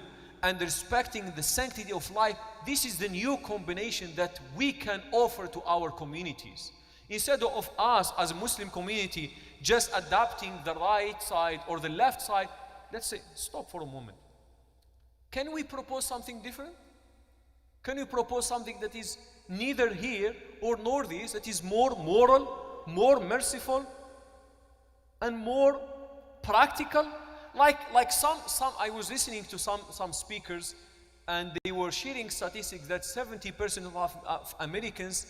and respecting the sanctity of life, this is the new combination that we can offer to our communities. Instead of us as a Muslim community just adopting the right side or the left side, let's say, stop for a moment. Can we propose something different? Can we propose something that is neither here or nor this, that is more moral, more merciful, and more practical. Like some I was listening to some speakers, and they were sharing statistics that 70% of Americans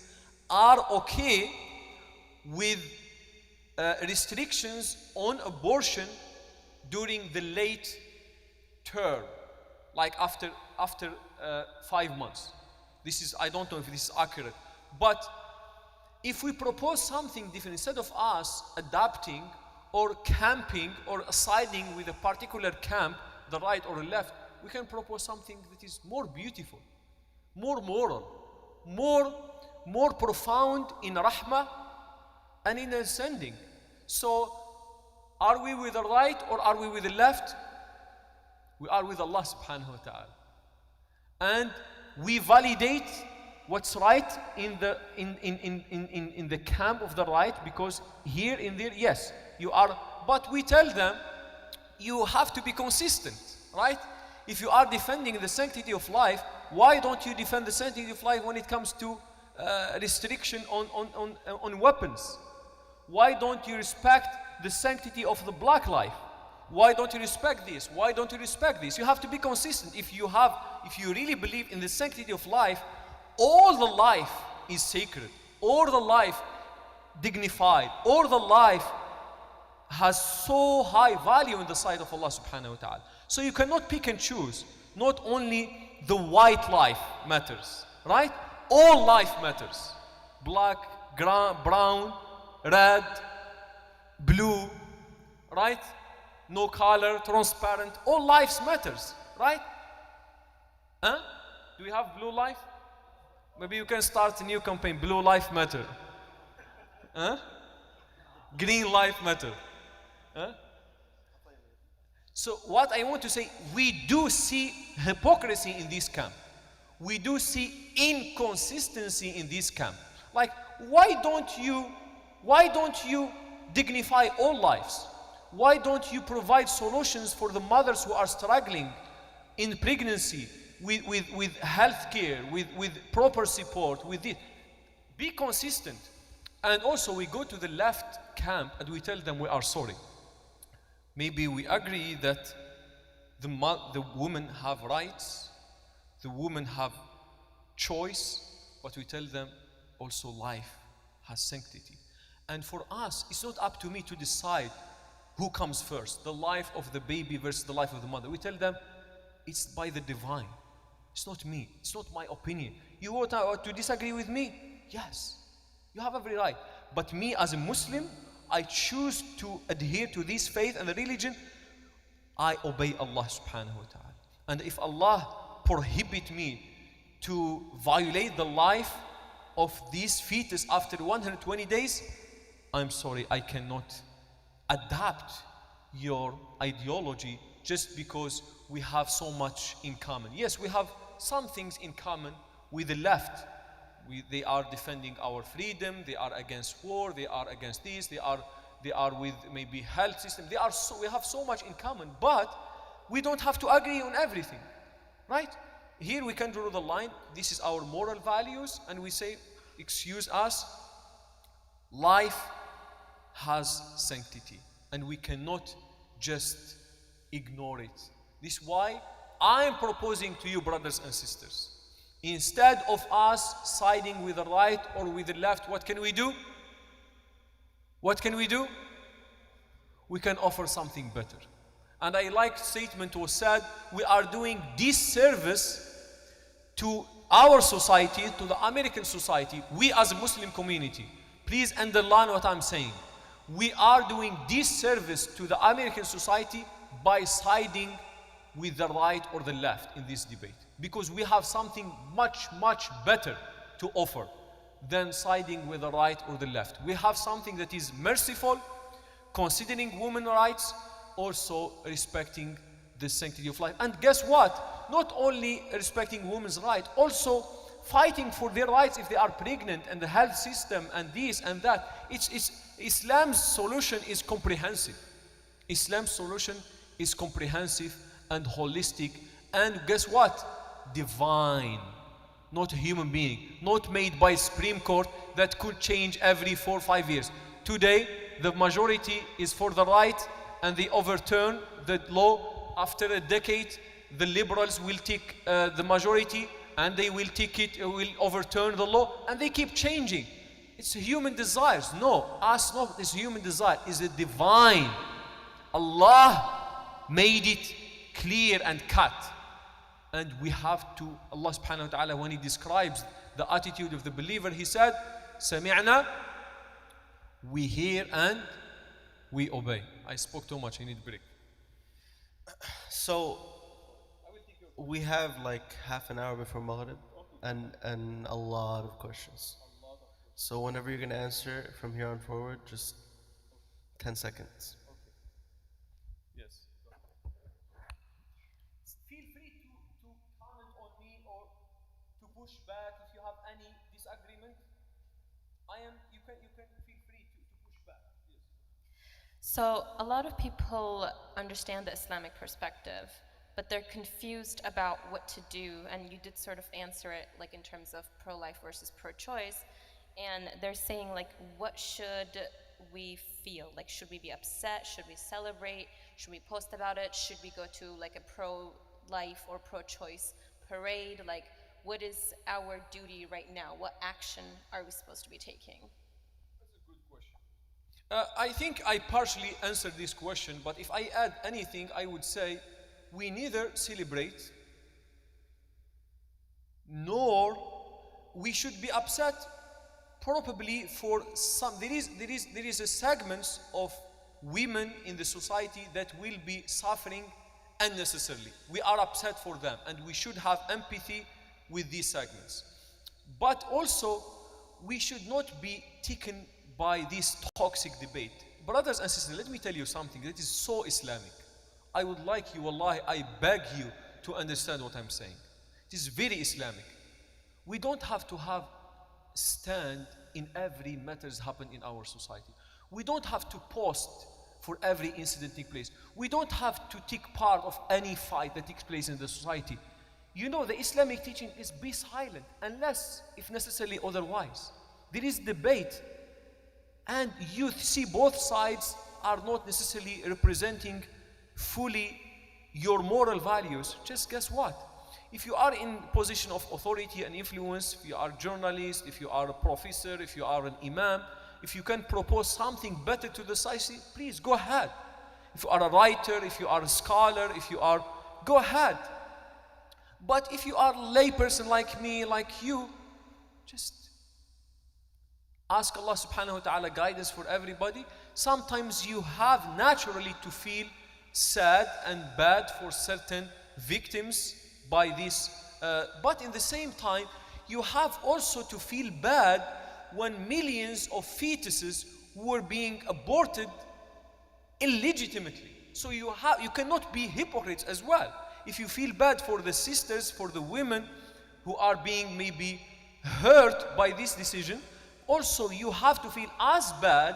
are okay with restrictions on abortion during the late term, like after 5 months. This is, I don't know if this is accurate, but if we propose something different, instead of us adapting or camping or siding with a particular camp, the right or the left, we can propose something that is more beautiful, more moral, more profound in rahmah and in ascending. So, are we with the right or are we with the left? We are with Allah subhanahu wa ta'ala. And we validate what's right in the camp of the right, because here in there, yes, you are, but we tell them you have to be consistent, right? If you are defending the sanctity of life, why don't you defend the sanctity of life when it comes to restriction on weapons? Why don't you respect the sanctity of the black life? Why don't you respect this? Why don't you respect this? You have to be consistent. If you really believe in the sanctity of life, all the life is sacred, all the life dignified, all the life has so high value in the sight of Allah subhanahu wa ta'ala. So you cannot pick and choose. Not only the white life matters, right? All life matters. Black, brown, red, blue, right? No color, transparent, all lives matters, right? Huh? Do we have blue life? Maybe you can start a new campaign, blue life matter. Huh? Green life matter. Huh? So what I want to say, we do see hypocrisy in this camp. We do see inconsistency in this camp. Like, why don't you dignify all lives? Why don't you provide solutions for the mothers who are struggling in pregnancy with health care, with proper support, with it? Be consistent. And also we go to the left camp and we tell them we are sorry. Maybe we agree that the women have rights, the women have choice, but we tell them also life has sanctity. And for us, it's not up to me to decide who comes first, the life of the baby versus the life of the mother. We tell them it's by the divine. It's not me. It's not my opinion. You want to disagree with me? Yes. You have every right. But me as a Muslim, I choose to adhere to this faith and the religion. I obey Allah subhanahu wa ta'ala. And if Allah prohibit me to violate the life of this fetus after 120 days, I'm sorry, I cannot adapt your ideology just because we have so much in common. Yes, we have some things in common with the left. They are defending our freedom, they are against war, they are against this, they are with maybe health system. We have so much in common, but we don't have to agree on everything, right? Here we can draw the line. This is our moral values, and we say, excuse us, life has sanctity, and we cannot just ignore it. This is why I am proposing to you, brothers and sisters, instead of us siding with the right or with the left, what can we do? What can we do? We can offer something better. And I like statement was said, we are doing disservice to our society, to the American society, we as a Muslim community. Please underline what I'm saying. We are doing disservice to the American society by siding with the right or the left in this debate, because we have something much better to offer than siding with the right or the left. We have something that is merciful, considering women's rights, also respecting the sanctity of life. And guess what? Not only respecting women's rights, also fighting for their rights if they are pregnant, and the health system and this and that. Islam's solution is comprehensive. Islam's solution is comprehensive and holistic, and guess what? Divine, not a human being, not made by Supreme Court that could change every 4 or 5 years. Today, the majority is for the right and they overturn the law. After a decade, the liberals will take the majority and they will will overturn the law, and they keep changing. It's human desires. No, this human desire is a divine. Allah made it clear and cut. And we have to, Allah subhanahu wa ta'ala, when He describes the attitude of the believer, He said, Sami'na, we hear and we obey. I spoke too much, I need a break. So, we have like half an hour before Maghrib and a lot of questions. So whenever you're going to answer from here on forward, just 10 seconds. Yes. Feel free to comment on me or to push back if you have any disagreement. You can feel free to push back. Yes. So a lot of people understand the Islamic perspective, but they're confused about what to do, and you did sort of answer it like in terms of pro-life versus pro-choice, and they're saying like, what should we feel? Like, should we be upset? Should we celebrate? Should we post about it? Should we go to like a pro-life or pro-choice parade? Like, what is our duty right now? What action are we supposed to be taking? That's a good question. I think I partially answered this question, but if I add anything, I would say we neither celebrate nor we should be upset. Probably for some, there is a segment of women in the society that will be suffering unnecessarily. We are upset for them, and we should have empathy with these segments. But also, we should not be taken by this toxic debate. Brothers and sisters, let me tell you something that is so Islamic. I would like you, wallahi, I beg you to understand what I'm saying. It is very Islamic. We don't have to have stand in every matters happen in our society. We don't have to post for every incident take place. We don't have to take part of any fight that takes place in the society. You know, the Islamic teaching is be silent unless if necessarily otherwise. There is debate, and you see both sides are not necessarily representing fully your moral values. Just guess what? If you are in position of authority and influence, if you are a journalist, if you are a professor, if you are an imam, if you can propose something better to the society, please go ahead. If you are a writer, if you are a scholar, go ahead. But if you are a layperson like me, like you, just ask Allah subhanahu wa ta'ala guidance for everybody. Sometimes you have naturally to feel sad and bad for certain victims by this, but in the same time, you have also to feel bad when millions of fetuses were being aborted illegitimately. So you cannot be hypocrites as well. If you feel bad for the sisters, for the women who are being maybe hurt by this decision, also you have to feel as bad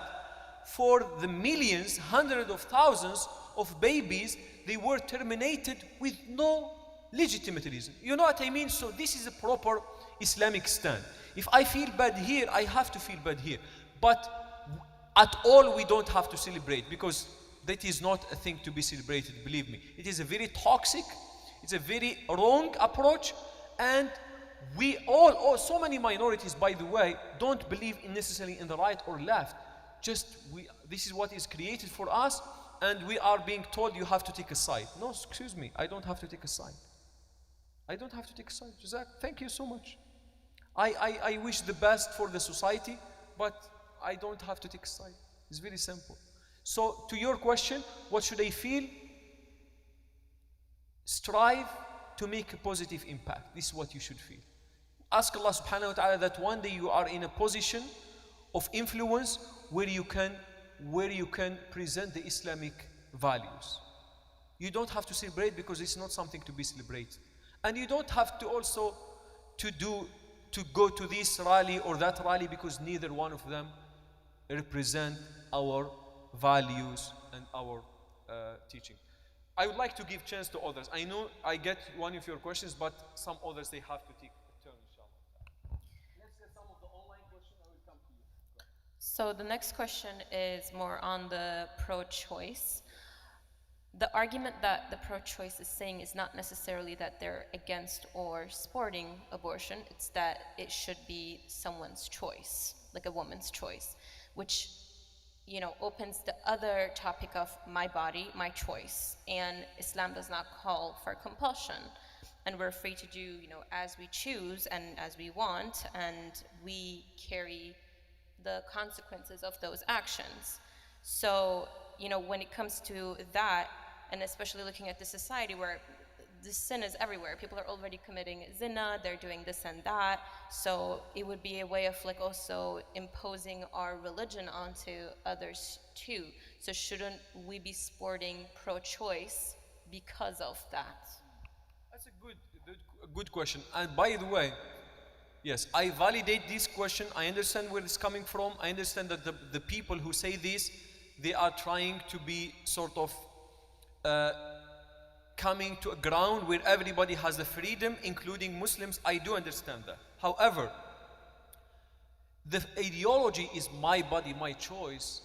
for the millions, hundreds of thousands of babies they were terminated with no legitimate reason. You know what I mean? So this is a proper Islamic stand. If I feel bad here, I have to feel bad here. But at all we don't have to celebrate, because that is not a thing to be celebrated, believe me. It is a very toxic, it's a very wrong approach, and we all, so many minorities, by the way, don't believe in necessarily in the right or left. This is what is created for us, and we are being told you have to take a side. No, excuse me, I don't have to take a side. I don't have to take a side. Jazak, thank you so much. I wish the best for the society, but I don't have to take a side. It's very simple. So to your question, what should I feel? Strive to make a positive impact. This is what you should feel. Ask Allah subhanahu wa ta'ala that one day you are in a position of influence where you can present the Islamic values. You don't have to celebrate because it's not something to be celebrated. And you don't have to also to go to this rally or that rally, because neither one of them represent our values and our teaching. I would like to give chance to others. I know I get one of your questions, but some others, they have to take a turn, inshallah. Let's get some of the online questions. I will come to you. So the next question is more on the pro-choice. The argument that the pro-choice is saying is not necessarily that they're against or supporting abortion, it's that it should be someone's choice, like a woman's choice, which, you know, opens the other topic of my body, my choice. And Islam does not call for compulsion. And we're free to do, you know, as we choose and as we want, and we carry the consequences of those actions. So, you know, when it comes to that, and especially looking at the society where the sin is everywhere, people are already committing Zina, they're doing this and that, so it would be a way of like also imposing our religion onto others too. So shouldn't we be sporting pro-choice because of that? That's a good question. And by the way, yes, I validate this question. I understand where it's coming from. I understand that the people who say this, they are trying to be sort of coming to a ground where everybody has the freedom, including Muslims. I do understand that. However, the ideology is my body, my choice,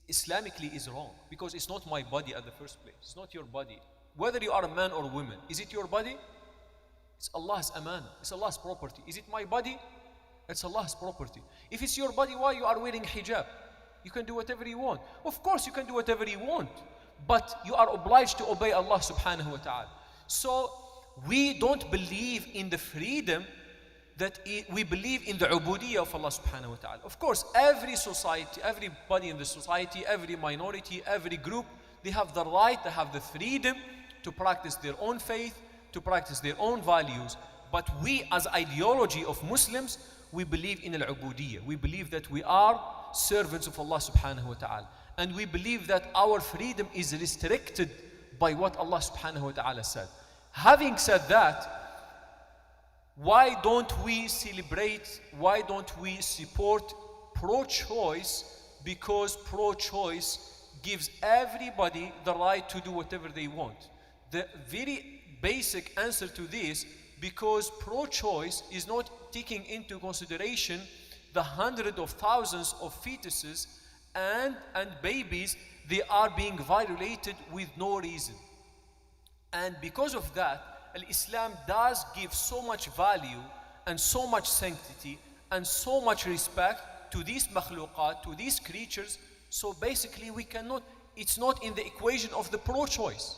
Islamically is wrong, because it's not my body at the first place. It's not your body. Whether you are a man or a woman, is it your body? It's Allah's amana. It's Allah's property. Is it my body? It's Allah's property. If it's your body, why you are wearing hijab? You can do whatever you want. Of course you can do whatever you want, but you are obliged to obey Allah subhanahu wa ta'ala. So we don't believe in the freedom that we believe in the ubudiyya of Allah subhanahu wa ta'ala. Of course, every society, everybody in the society, every minority, every group, they have the right, they have the freedom to practice their own faith, to practice their own values. But we as ideology of Muslims, we believe in al-ubudiyya. We believe that we are servants of Allah subhanahu wa ta'ala. And we believe that our freedom is restricted by what Allah subhanahu wa ta'ala said. Having said that, why don't we celebrate, why don't we support pro-choice? Because pro-choice gives everybody the right to do whatever they want. The very basic answer to this, because pro-choice is not taking into consideration the hundreds of thousands of fetuses and babies, they are being violated with no reason. And because of that, Islam does give so much value and so much sanctity and so much respect to these makhluqat, to these creatures. So basically we cannot, it's not in the equation of the pro-choice.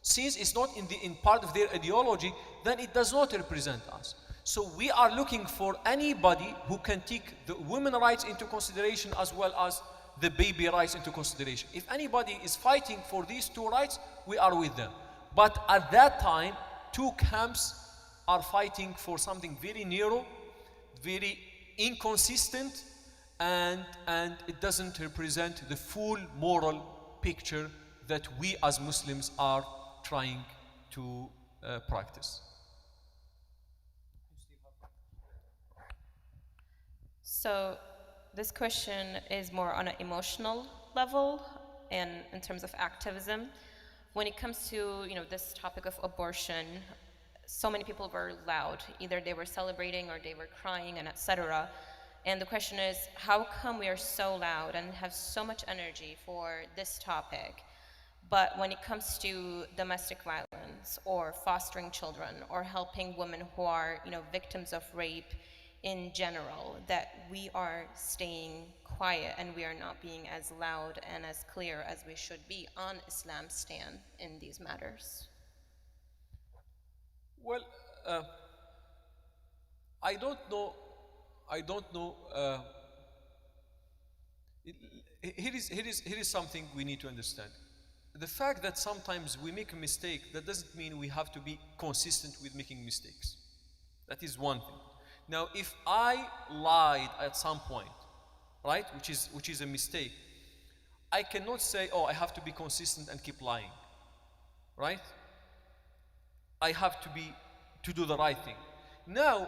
Since it's not in part of their ideology, then it does not represent us. So we are looking for anybody who can take the women's rights into consideration as well as the baby rights into consideration. If anybody is fighting for these two rights, we are with them. But at that time, two camps are fighting for something very narrow, very inconsistent, and it doesn't represent the full moral picture that we as Muslims are trying to practice. So this question is more on an emotional level and in terms of activism. When it comes to, you know, this topic of abortion, so many people were loud. Either they were celebrating or they were crying and etc. And the question is, how come we are so loud and have so much energy for this topic, but when it comes to domestic violence or fostering children or helping women who are, you know, victims of rape in general, that we are staying quiet and we are not being as loud and as clear as we should be on Islam's stand in these matters? Well, I don't know. Here is something we need to understand. The fact that sometimes we make a mistake, that doesn't mean we have to be consistent with making mistakes. That is one thing. Now, if I lied at some point, right, which is a mistake, I cannot say, oh, I have to be consistent and keep lying, right? I have to do the right thing. Now,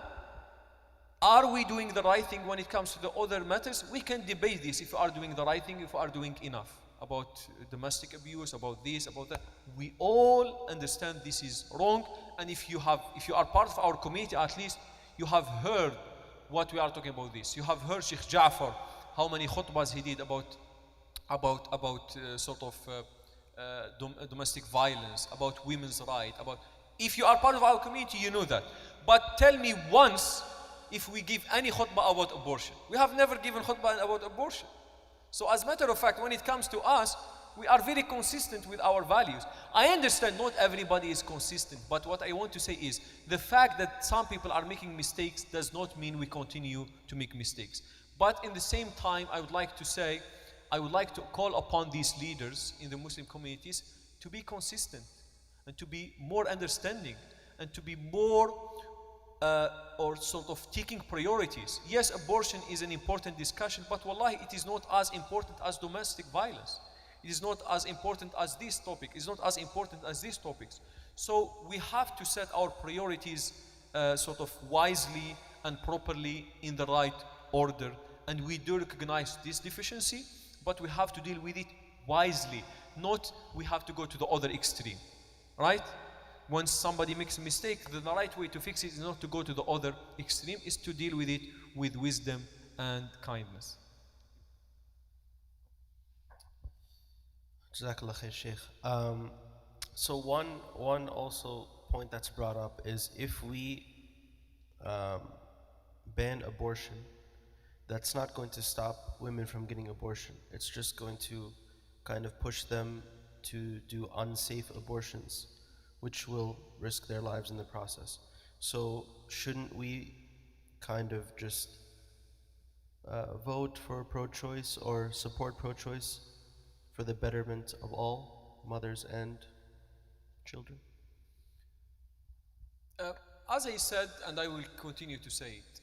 are we doing the right thing when it comes to the other matters? We can debate this, if we are doing the right thing, if we are doing enough about domestic abuse, about this, about that. We all understand this is wrong, and if you are part of our community, at least you have heard what we are talking about this. You have heard Sheikh Ja'far, how many khutbahs he did about domestic violence, about women's rights, about, if you are part of our community, you know that. But tell me once if we give any khutbah about abortion. We have never given khutbah about abortion. So as a matter of fact, when it comes to us, we are very consistent with our values. I understand not everybody is consistent, but what I want to say is the fact that some people are making mistakes does not mean we continue to make mistakes. But in the same time, I would like to say, I would like to call upon these leaders in the Muslim communities to be consistent and to be more understanding and to be more or sort of taking priorities. Yes, abortion is an important discussion, but wallahi, it is not as important as domestic violence. It is not as important as this topic. It's not as important as these topics. So we have to set our priorities sort of wisely and properly in the right order. And we do recognize this deficiency, but we have to deal with it wisely. Not we have to go to the other extreme, right? When somebody makes a mistake, the right way to fix it is not to go to the other extreme, is to deal with it with wisdom and kindness. Jazakallah khair, Shaykh. So one also point that's brought up is if we ban abortion, that's not going to stop women from getting abortion. It's just going to kind of push them to do unsafe abortions, which will risk their lives in the process. So shouldn't we kind of just vote for pro-choice or support pro-choice for the betterment of all mothers and children? As I said, and I will continue to say it,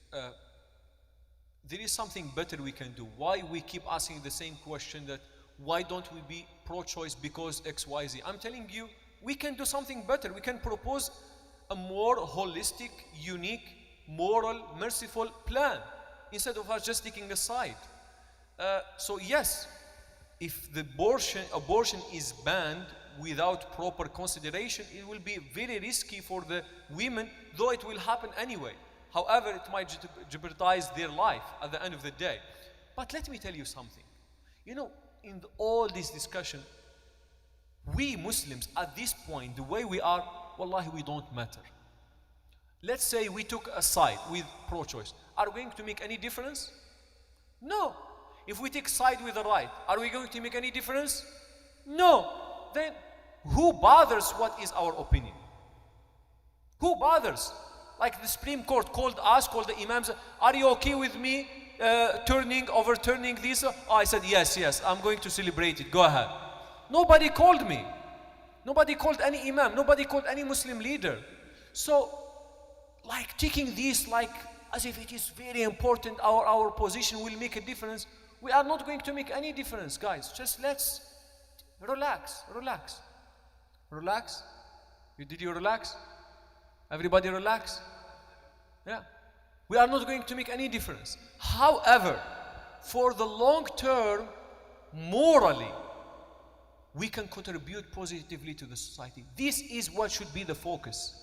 there is something better we can do. Why we keep asking the same question that why don't we be pro-choice because X, Y, Z? I'm telling you, we can do something better. We can propose a more holistic, unique, moral, merciful plan instead of us just taking a side. So yes, if the abortion is banned without proper consideration, it will be very risky for the women, though it will happen anyway. However, it might jeopardize their life at the end of the day. But let me tell you something. You know, in all this discussion, we Muslims at this point, the way we are, wallahi, we don't matter. Let's say we took a side with pro-choice. Are we going to make any difference? No. If we take side with the right, are we going to make any difference? No. Then who bothers what is our opinion? Who bothers? Like the Supreme Court called us, called the Imams, are you okay with me overturning this? Oh, I said, yes, I'm going to celebrate it, go ahead. Nobody called me. Nobody called any Imam, nobody called any Muslim leader. So, like taking this like as if it is very important, our position will make a difference. We are not going to make any difference, guys. Just let's relax. Relax. Did you relax? Everybody relax? Yeah. We are not going to make any difference. However, for the long term, morally, we can contribute positively to the society. This is what should be the focus.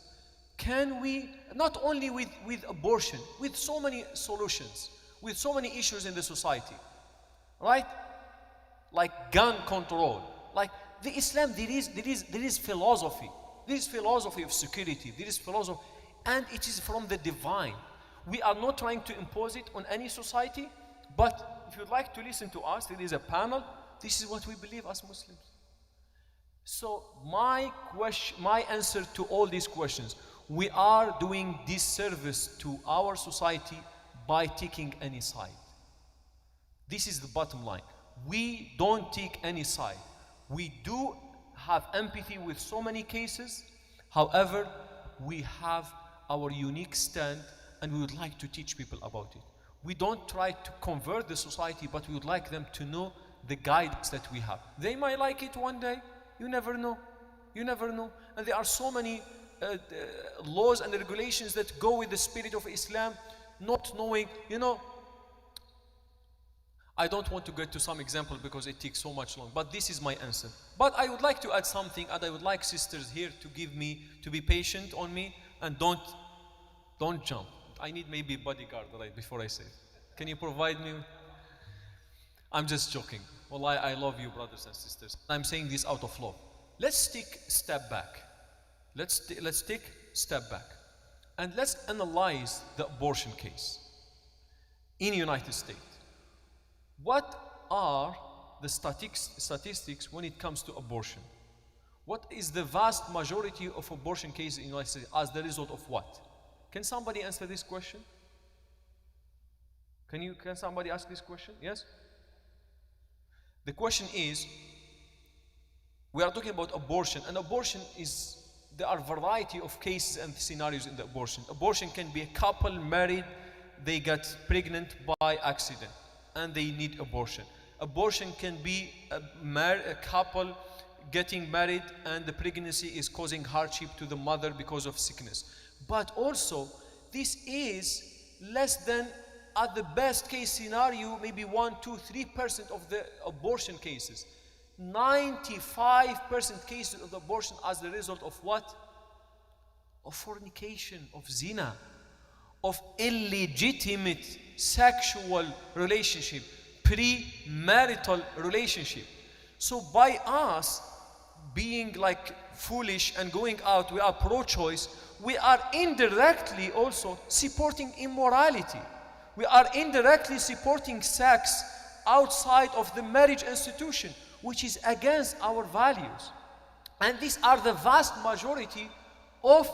Can we, not only with abortion, with so many solutions, with so many issues in the society, right? Like gun control, like the Islam, there is philosophy. There is philosophy of security. There is philosophy, and it is from the divine. We are not trying to impose it on any society, but if you'd like to listen to us, there is a panel. This is what we believe as Muslims. So my answer to all these questions, we are doing disservice to our society by taking any side. This is the bottom line. We don't take any side. We do have empathy with so many cases. However, we have our unique stand, and we would like to teach people about it. We don't try to convert the society, but we would like them to know the guidance that we have. They might like it one day. You never know. You never know. And there are so many laws and regulations that go with the spirit of Islam, not knowing, you know. I don't want to get to some example because it takes so much long, but this is my answer. But I would like to add something, and I would like sisters here to be patient on me, and don't jump. I need maybe bodyguard right before I say it. Can you provide me? I'm just joking. Wallahi, I love you, brothers and sisters. I'm saying this out of love. Let's take a step back. Let's take a step back. And let's analyze the abortion case in the United States. What are the statistics when it comes to abortion? What is the vast majority of abortion cases in the United States as the result of what? Can somebody answer this question? Can somebody ask this question? Yes? The question is, we are talking about abortion, and abortion is, there are variety of cases and scenarios in the abortion. Abortion can be a couple married, they get pregnant by accident, and they need abortion. Abortion can be a couple getting married and the pregnancy is causing hardship to the mother because of sickness. But also, this is less than, at the best case scenario, maybe 1, 2, 3% of the abortion cases. 95% cases of abortion as the result of what? Of fornication, of zina, of illegitimate sexual relationship, premarital relationship. So by us being like foolish and going out, we are pro-choice, we are indirectly also supporting immorality. We are indirectly supporting sex outside of the marriage institution, which is against our values. And these are the vast majority of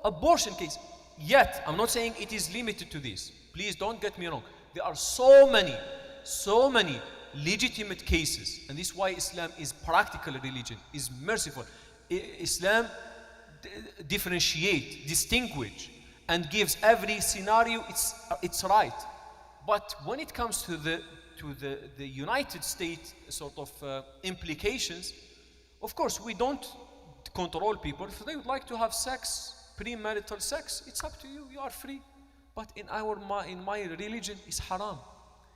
abortion cases. Yet, I'm not saying it is limited to this. Please don't get me wrong. There are so many legitimate cases, and this is why Islam is practical religion, is merciful. Islam differentiate, distinguish, and gives every scenario its right. But when it comes to the United States sort of implications, of course we don't control people. If they would like to have sex, premarital sex, it's up to you. You are free. But in my religion, it's haram.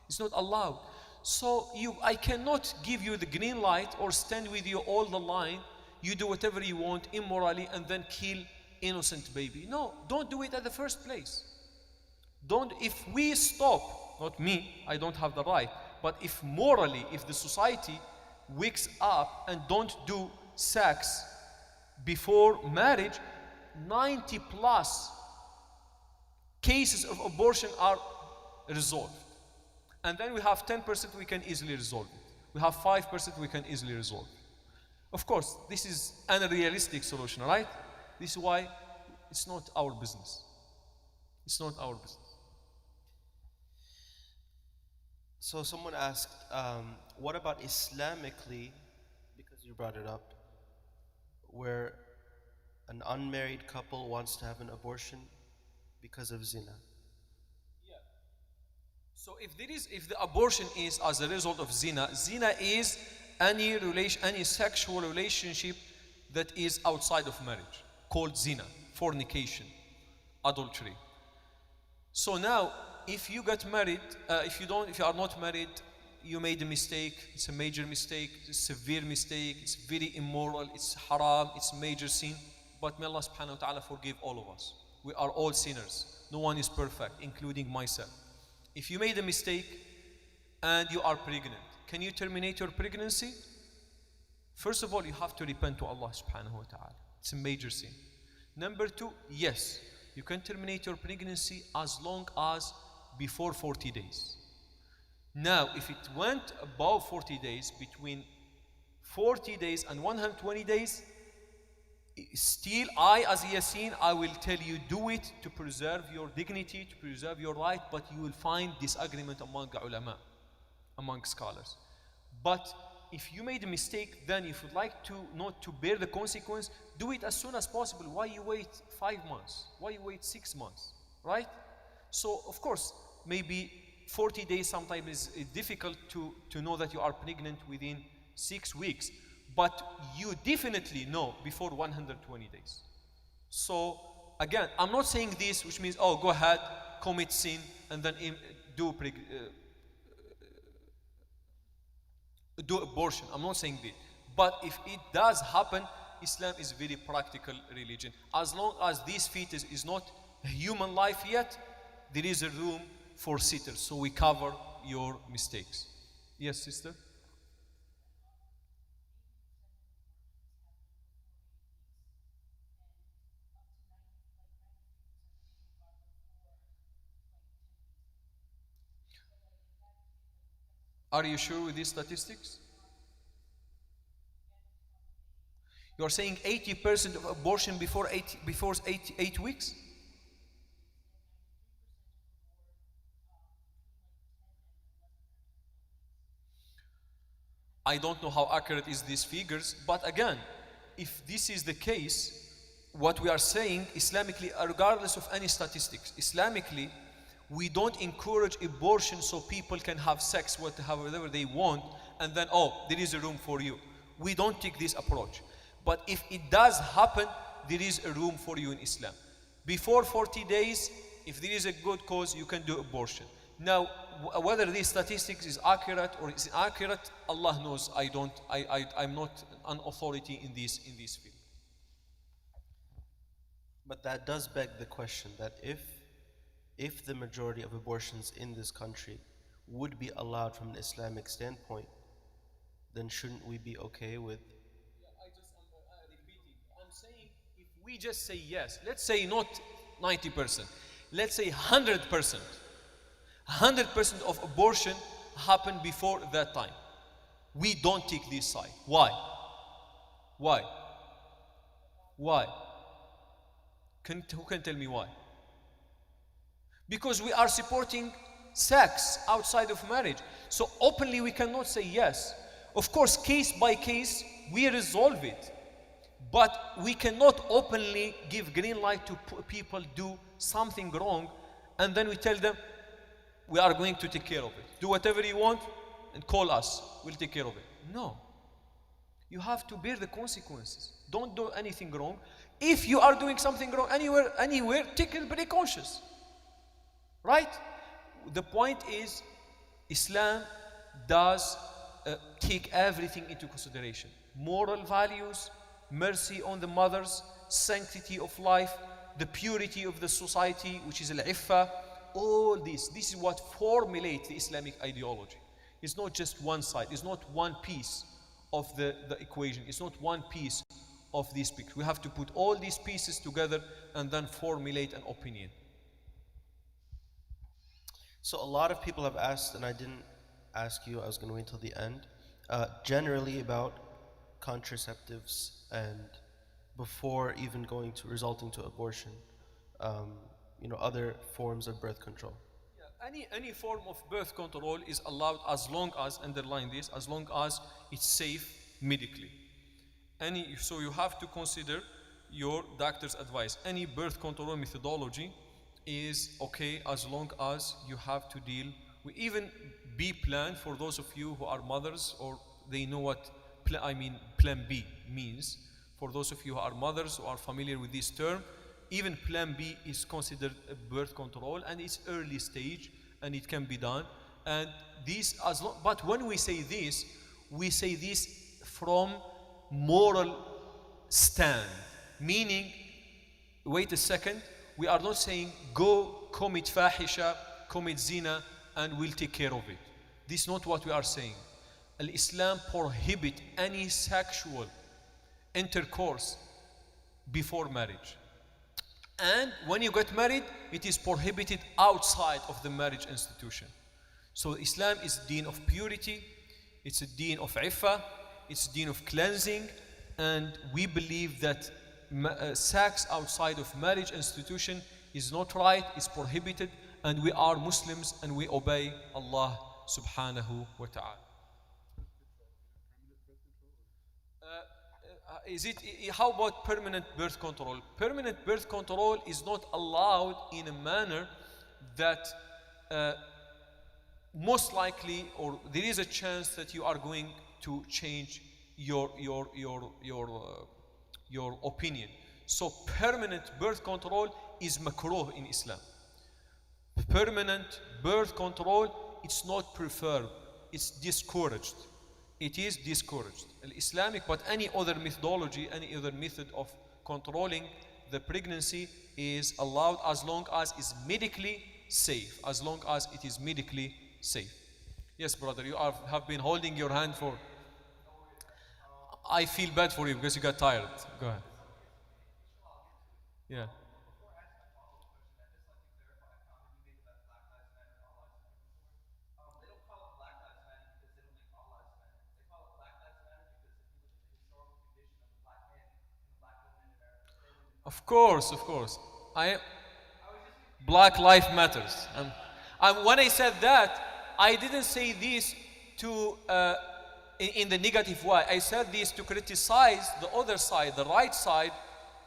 It's not allowed. So I cannot give you the green light or stand with you all the line. You do whatever you want immorally and then kill innocent baby. No, don't do it at the first place. If we stop, not me, I don't have the right, but if morally, if the society wakes up and don't do sex before marriage, 90 plus cases of abortion are resolved. And then we have 10% we can easily resolve it. We have 5% we can easily resolve it. Of course, this is an unrealistic solution, right? This is why it's not our business. It's not our business. So someone asked, what about Islamically, because you brought it up, where an unmarried couple wants to have an abortion because of zina? Yeah. So if the abortion is as a result of zina, zina is any sexual relationship that is outside of marriage, called zina, fornication, adultery. So now, if you get married, if you are not married, you made a mistake. It's a major mistake. It's a severe mistake. It's very immoral. It's haram. It's a major sin. But may Allah subhanahu wa ta'ala forgive all of us. We are all sinners. No one is perfect, including myself. If you made a mistake and you are pregnant, can you terminate your pregnancy? First of all, you have to repent to Allah subhanahu wa ta'ala. It's a major sin. Number two, yes, you can terminate your pregnancy as long as before 40 days. Now, if it went above 40 days, between 40 days and 120 days, still I, as Yacine, I will tell you, do it to preserve your dignity, to preserve your right, but you will find disagreement among ulama, among scholars. But if you made a mistake, then if you'd like to not to bear the consequence, do it as soon as possible. Why you wait 5 months? Why you wait 6 months? Right? So, of course, maybe 40 days sometimes is difficult to know that you are pregnant within 6 weeks. But you definitely know before 120 days. So, again, I'm not saying this, which means, oh, go ahead, commit sin, and then do abortion. I'm not saying this. But if it does happen, Islam is very practical religion. As long as this fetus is not a human life yet, there is a room for sitters, so we cover your mistakes. Yes, sister? Are you sure with these statistics? You are saying 80% of abortion before 8 weeks? I don't know how accurate is these figures, but again, if this is the case, what we are saying Islamically, regardless of any statistics, Islamically, we don't encourage abortion so people can have sex whatever they want and then, oh, there is a room for you. We don't take this approach. But if it does happen, there is a room for you in Islam. Before 40 days, if there is a good cause, you can do abortion. Now, whether these statistics is accurate or is inaccurate, Allah knows. I'm not an authority in this field. But that does beg the question that if the majority of abortions in this country would be allowed from an Islamic standpoint, then shouldn't we be okay with? I'm repeating. I'm saying if we just say yes, let's say not 90%, let's say 100%. 100% of abortion happened before that time. We don't take this side. Why? Why? Why? Who can tell me why? Because we are supporting sex outside of marriage. So openly we cannot say yes. Of course, case by case, we resolve it. But we cannot openly give green light to people do something wrong and then we tell them, we are going to take care of it. Do whatever you want and call us. We'll take care of it. No. You have to bear the consequences. Don't do anything wrong. If you are doing something wrong anywhere, take it very conscious. Right? The point is, Islam does take everything into consideration. Moral values, mercy on the mothers, sanctity of life, the purity of the society, which is al-iffa, all this is what formulates the Islamic ideology. It's not just one side, it's not one piece of the equation, it's not one piece of this picture. We have to put all these pieces together and then formulate an opinion. So a lot of people have asked, and I didn't ask you, I was going to wait till the end, generally about contraceptives and before even resulting to abortion, other forms of birth control. Yeah, any form of birth control is allowed as long as, underline this, as long as it's safe medically. So you have to consider your doctor's advice. Any birth control methodology is okay as long as you have to deal with even B plan for those of you who are mothers or they know what plan B means. For those of you who are mothers who are familiar with this term, even plan B is considered a birth control and it's early stage and it can be done. And this but when we say this from moral stand, meaning, wait a second, we are not saying go commit fahisha, commit zina and we'll take care of it. This is not what we are saying. Islam prohibits any sexual intercourse before marriage. And when you get married, it is prohibited outside of the marriage institution. So Islam is a deen of purity, it's a deen of iffa, it's a deen of cleansing, and we believe that sex outside of marriage institution is not right, it's prohibited, and we are Muslims and we obey Allah subhanahu wa ta'ala. How about permanent birth control? Permanent birth control is not allowed in a manner that most likely, or there is a chance that you are going to change your opinion. So permanent birth control is makruh in Islam. Permanent birth control, it's not preferred, it's discouraged. It is discouraged. Islamic, but any other methodology, any other method of controlling the pregnancy is allowed as long as it's medically safe, as long as it is medically safe. Yes, brother, you have been holding your hand for. I feel bad for you because you got tired. Go ahead. Yeah. Of course, of course. I Black Life Matters. When I said that, I didn't say this to in the negative way. I said this to criticize the other side, the right side,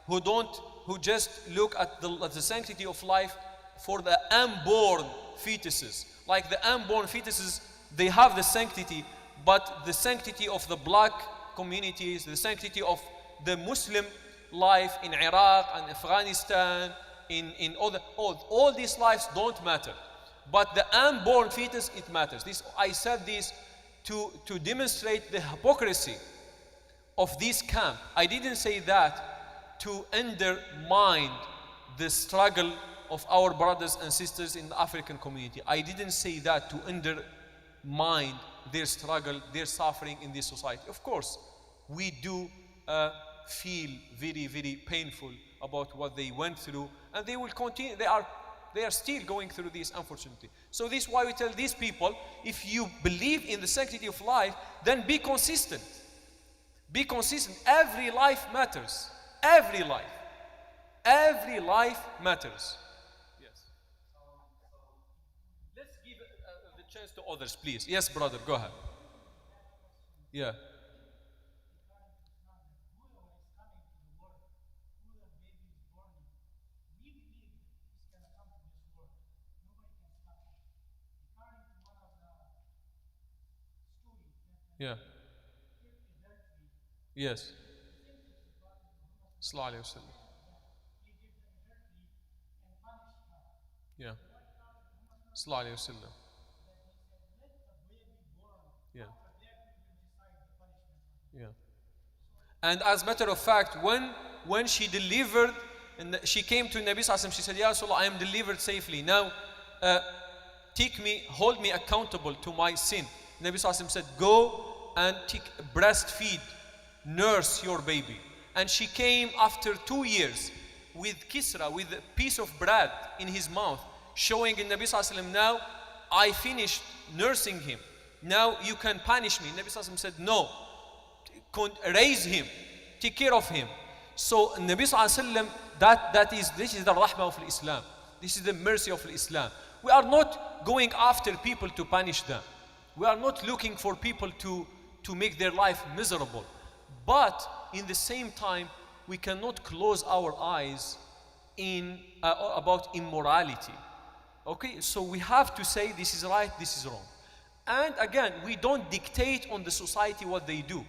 who just look at the sanctity of life for the unborn fetuses. Like the unborn fetuses, they have the sanctity, but the sanctity of the black communities, the sanctity of the Muslim life in Iraq and Afghanistan, in all these lives don't matter. But the unborn fetus, it matters. I said this to demonstrate the hypocrisy of this camp. I didn't say that to undermine the struggle of our brothers and sisters in the African community. I didn't say that to undermine their struggle, their suffering in this society. Of course, we do feel very, very painful about what they went through, and they will continue. They are still going through this, unfortunately. So this is why we tell these people, if you believe in the sanctity of life, then be consistent. Be consistent. Every life matters. Every life. Every life matters. Yes. Let's give the chance to others, please. Yes, brother, go ahead. Yeah. Yeah. Yes. Sallallahu Alaihi Wasallam. Yeah. Sallallahu Alaihi Wasallam. Yeah. Yeah. And as a matter of fact, when she delivered, and she came to Nabi Sallallahu Alaihi Wasallam, she said, Ya Rasulullah, I am delivered safely. Now, hold me accountable to my sin. Nabi Sallallahu Alaihi Wasallam said, go and breastfeed, nurse your baby. And she came after 2 years with kisra, with a piece of bread in his mouth, showing in Nabi Sallallahu Alaihi Wasallam, now I finished nursing him. Now you can punish me. Nabi Sallallahu Alaihi Wasallam said, no, raise him, take care of him. So Nabi Sallallahu Alaihi Wasallam, this is the rahmah of Islam. This is the mercy of Islam. We are not going after people to punish them. We are not looking for people to make their life miserable. But in the same time, we cannot close our eyes about immorality. Okay, so we have to say this is right, this is wrong. And again, we don't dictate on the society what they do.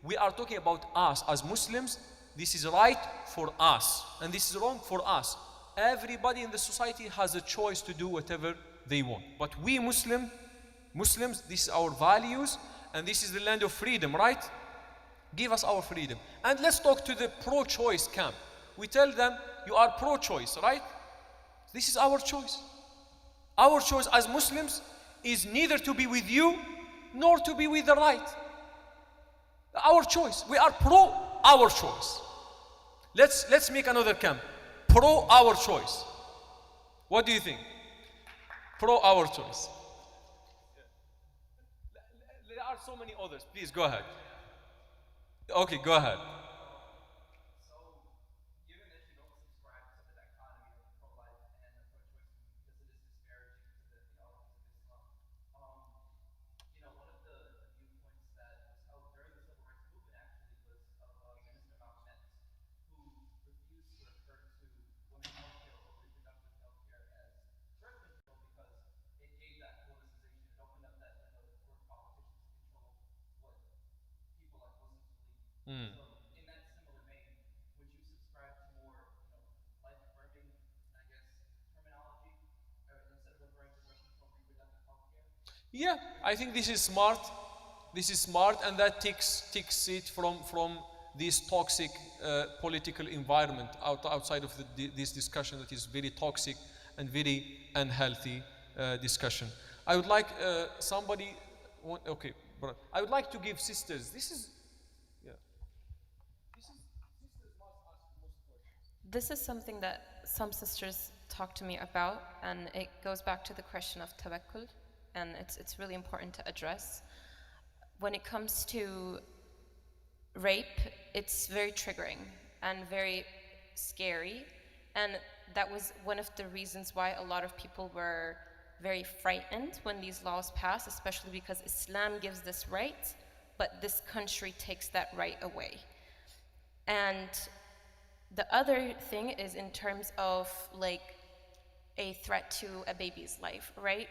We are talking about us as Muslims. This is right for us, and this is wrong for us. Everybody in the society has a choice to do whatever they want. But we Muslims, this is our values, and this is the land of freedom, right? Give us our freedom. And let's talk to the pro-choice camp. We tell them, you are pro-choice, right? This is our choice. Our choice as Muslims is neither to be with you nor to be with the right. Our choice. We are pro our choice. Let's make another camp. Pro our choice. What do you think? Pro our choice. There are so many others. Please go ahead. Okay, go ahead. Yeah, I think this is smart. This is smart, and that takes it from this toxic political environment outside of this discussion that is very toxic and very unhealthy discussion. I would like somebody, okay, but I would like to give sisters, this is, yeah. This is something that some sisters talk to me about, and it goes back to the question of tawakkul, and it's really important to address. When it comes to rape, it's very triggering and very scary, and that was one of the reasons why a lot of people were very frightened when these laws passed, especially because Islam gives this right, but this country takes that right away. And the other thing is in terms of like a threat to a baby's life, right?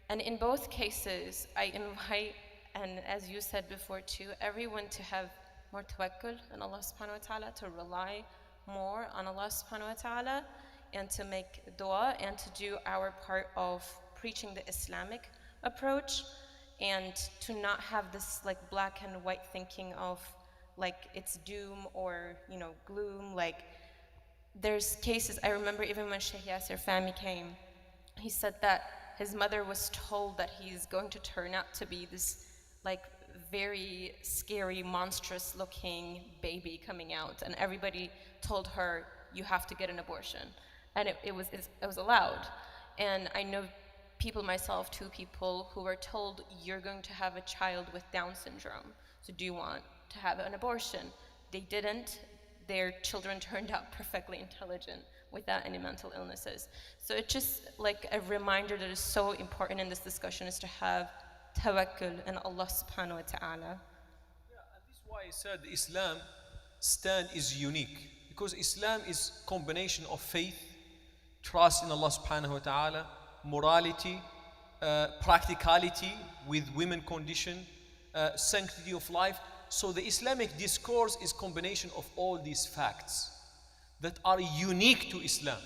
And in both cases, I invite, and as you said before too, everyone to have more tawakkul on Allah subhanahu wa ta'ala, to rely more on Allah subhanahu wa ta'ala, and to make dua and to do our part of preaching the Islamic approach, and to not have this like black and white thinking of like it's doom or gloom. Like there's cases, I remember even when Shaykh Yasser family came, he said that his mother was told that he's going to turn out to be this like very scary, monstrous looking baby coming out, and everybody told her you have to get an abortion, and it was allowed. And I know people myself, 2 people who were told you're going to have a child with Down syndrome, so do you want to have an abortion? They didn't. Their children turned out perfectly intelligent without any mental illnesses. So it's just like a reminder that is so important in this discussion, is to have tawakkul in Allah subhanahu wa ta'ala. Yeah, and this is why I said Islam stand is unique, because Islam is combination of faith, trust in Allah subhanahu wa ta'ala, morality, practicality with women condition, sanctity of life. So the Islamic discourse is combination of all these facts that are unique to Islam.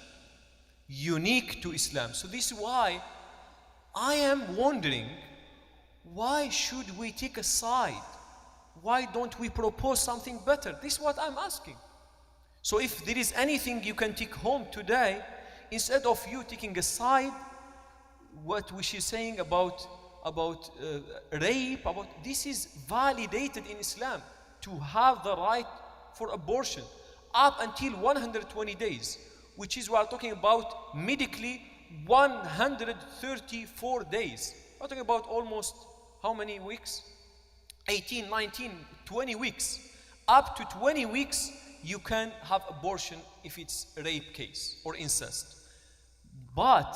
Unique to Islam. So this is why I am wondering, why should we take a side? Why don't we propose something better? This is what I'm asking. So if there is anything you can take home today, instead of you taking a side, what which is saying about rape, about this is validated in Islam, to have the right for abortion up until 120 days, which is we are talking about medically 134 days. We're talking about almost how many weeks? 18, 19, 20 weeks. Up to 20 weeks you can have abortion if it's a rape case or incest. But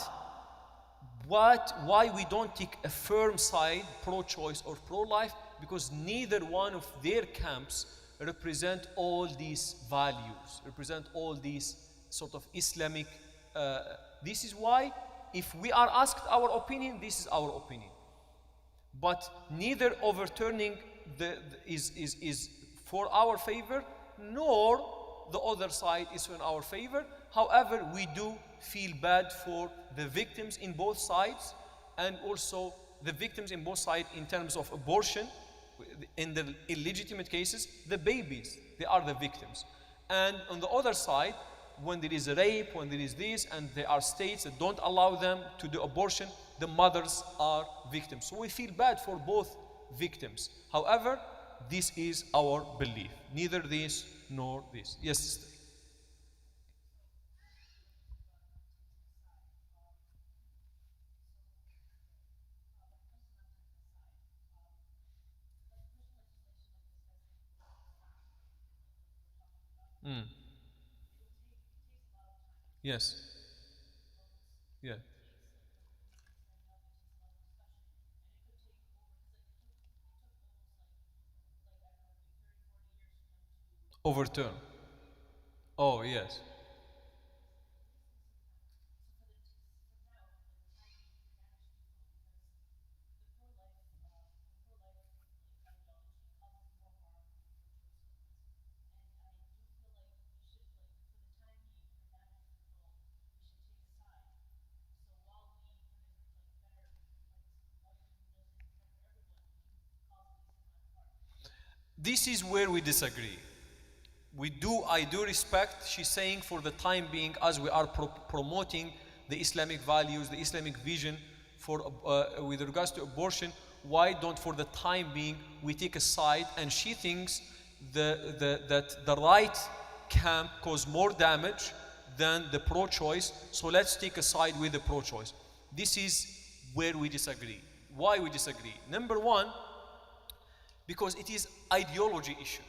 why we don't take a firm side, pro-choice or pro-life? Because neither one of their camps represent all these values, represent all these sort of Islamic. This is why, if we are asked our opinion, this is our opinion. But neither overturning is for our favor, nor the other side is in our favor. However, we do feel bad for the victims in both sides, and also the victims in both sides in terms of abortion. In the illegitimate cases, the babies, they are the victims. And on the other side, when there is a rape, when there is this, and there are states that don't allow them to do abortion, the mothers are victims. So we feel bad for both victims. However, this is our belief. Neither this nor this. Yes, sister. Yes. Yeah. Overturn. Oh, yes. This is where we disagree. I do respect, she's saying for the time being, as we are promoting the Islamic values, the Islamic vision for with regards to abortion, why don't for the time being we take a side? And she thinks that the right camp cause more damage than the pro-choice, so let's take a side with the pro-choice. This is where we disagree. Why we disagree? Number one, because it is ideology issue.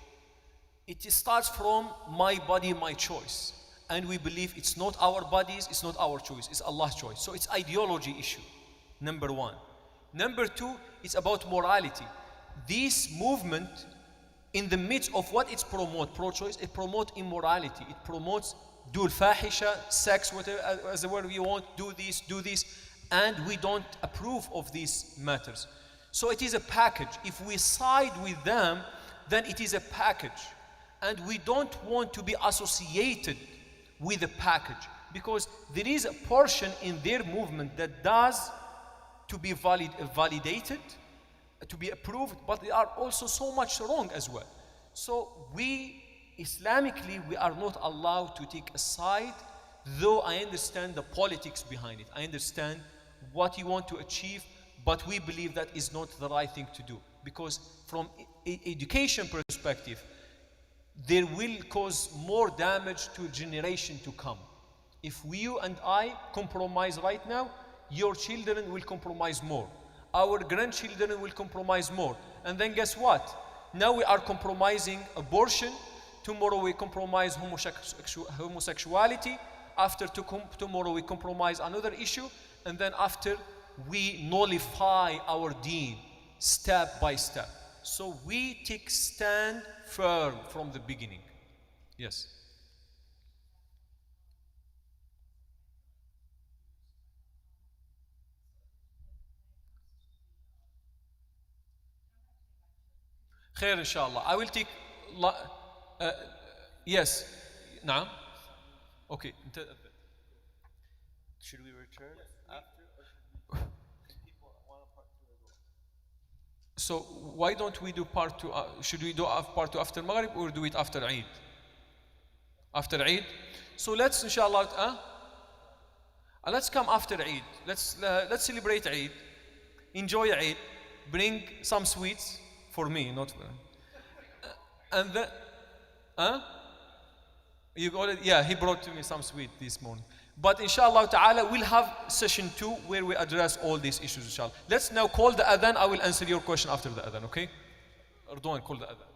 It starts from my body, my choice. And we believe it's not our bodies, it's not our choice, it's Allah's choice. So it's ideology issue, number one. Number two, it's about morality. This movement, in the midst of what it's promote, pro-choice, it promotes immorality. It promotes dul fahisha, sex, whatever, as the word you want, do this, and we don't approve of these matters. So it is a package. If we side with them, then it is a package. And we don't want to be associated with the package, because there is a portion in their movement that does to be validated, to be approved, but they are also so much wrong as well. So we, Islamically, we are not allowed to take a side, though I understand the politics behind it. I understand what you want to achieve, but we believe that is not the right thing to do. Because from education perspective, there will cause more damage to a generation to come. If you and I compromise right now, your children will compromise more. Our grandchildren will compromise more. And then guess what? Now we are compromising abortion. Tomorrow we compromise homosexuality. After tomorrow we compromise another issue. And then after we nullify our deen step by step. So we take stand firm from the beginning. Yes. Khair inshallah. I will take yes. نعم. Okay. Should we return after? So why don't we do part 2? Should we do part 2 after Maghrib or do it after Eid? After Eid? So let's inshallah, let's come after Eid. Let's celebrate Eid, enjoy Eid, bring some sweets for me, not for and then, you got it? Yeah, he brought to me some sweet this morning. But inshallah ta'ala, we'll have session 2 where we address all these issues inshallah. Let's now call the adhan. I will answer your question after the adhan, okay? Erdogan, call the adhan.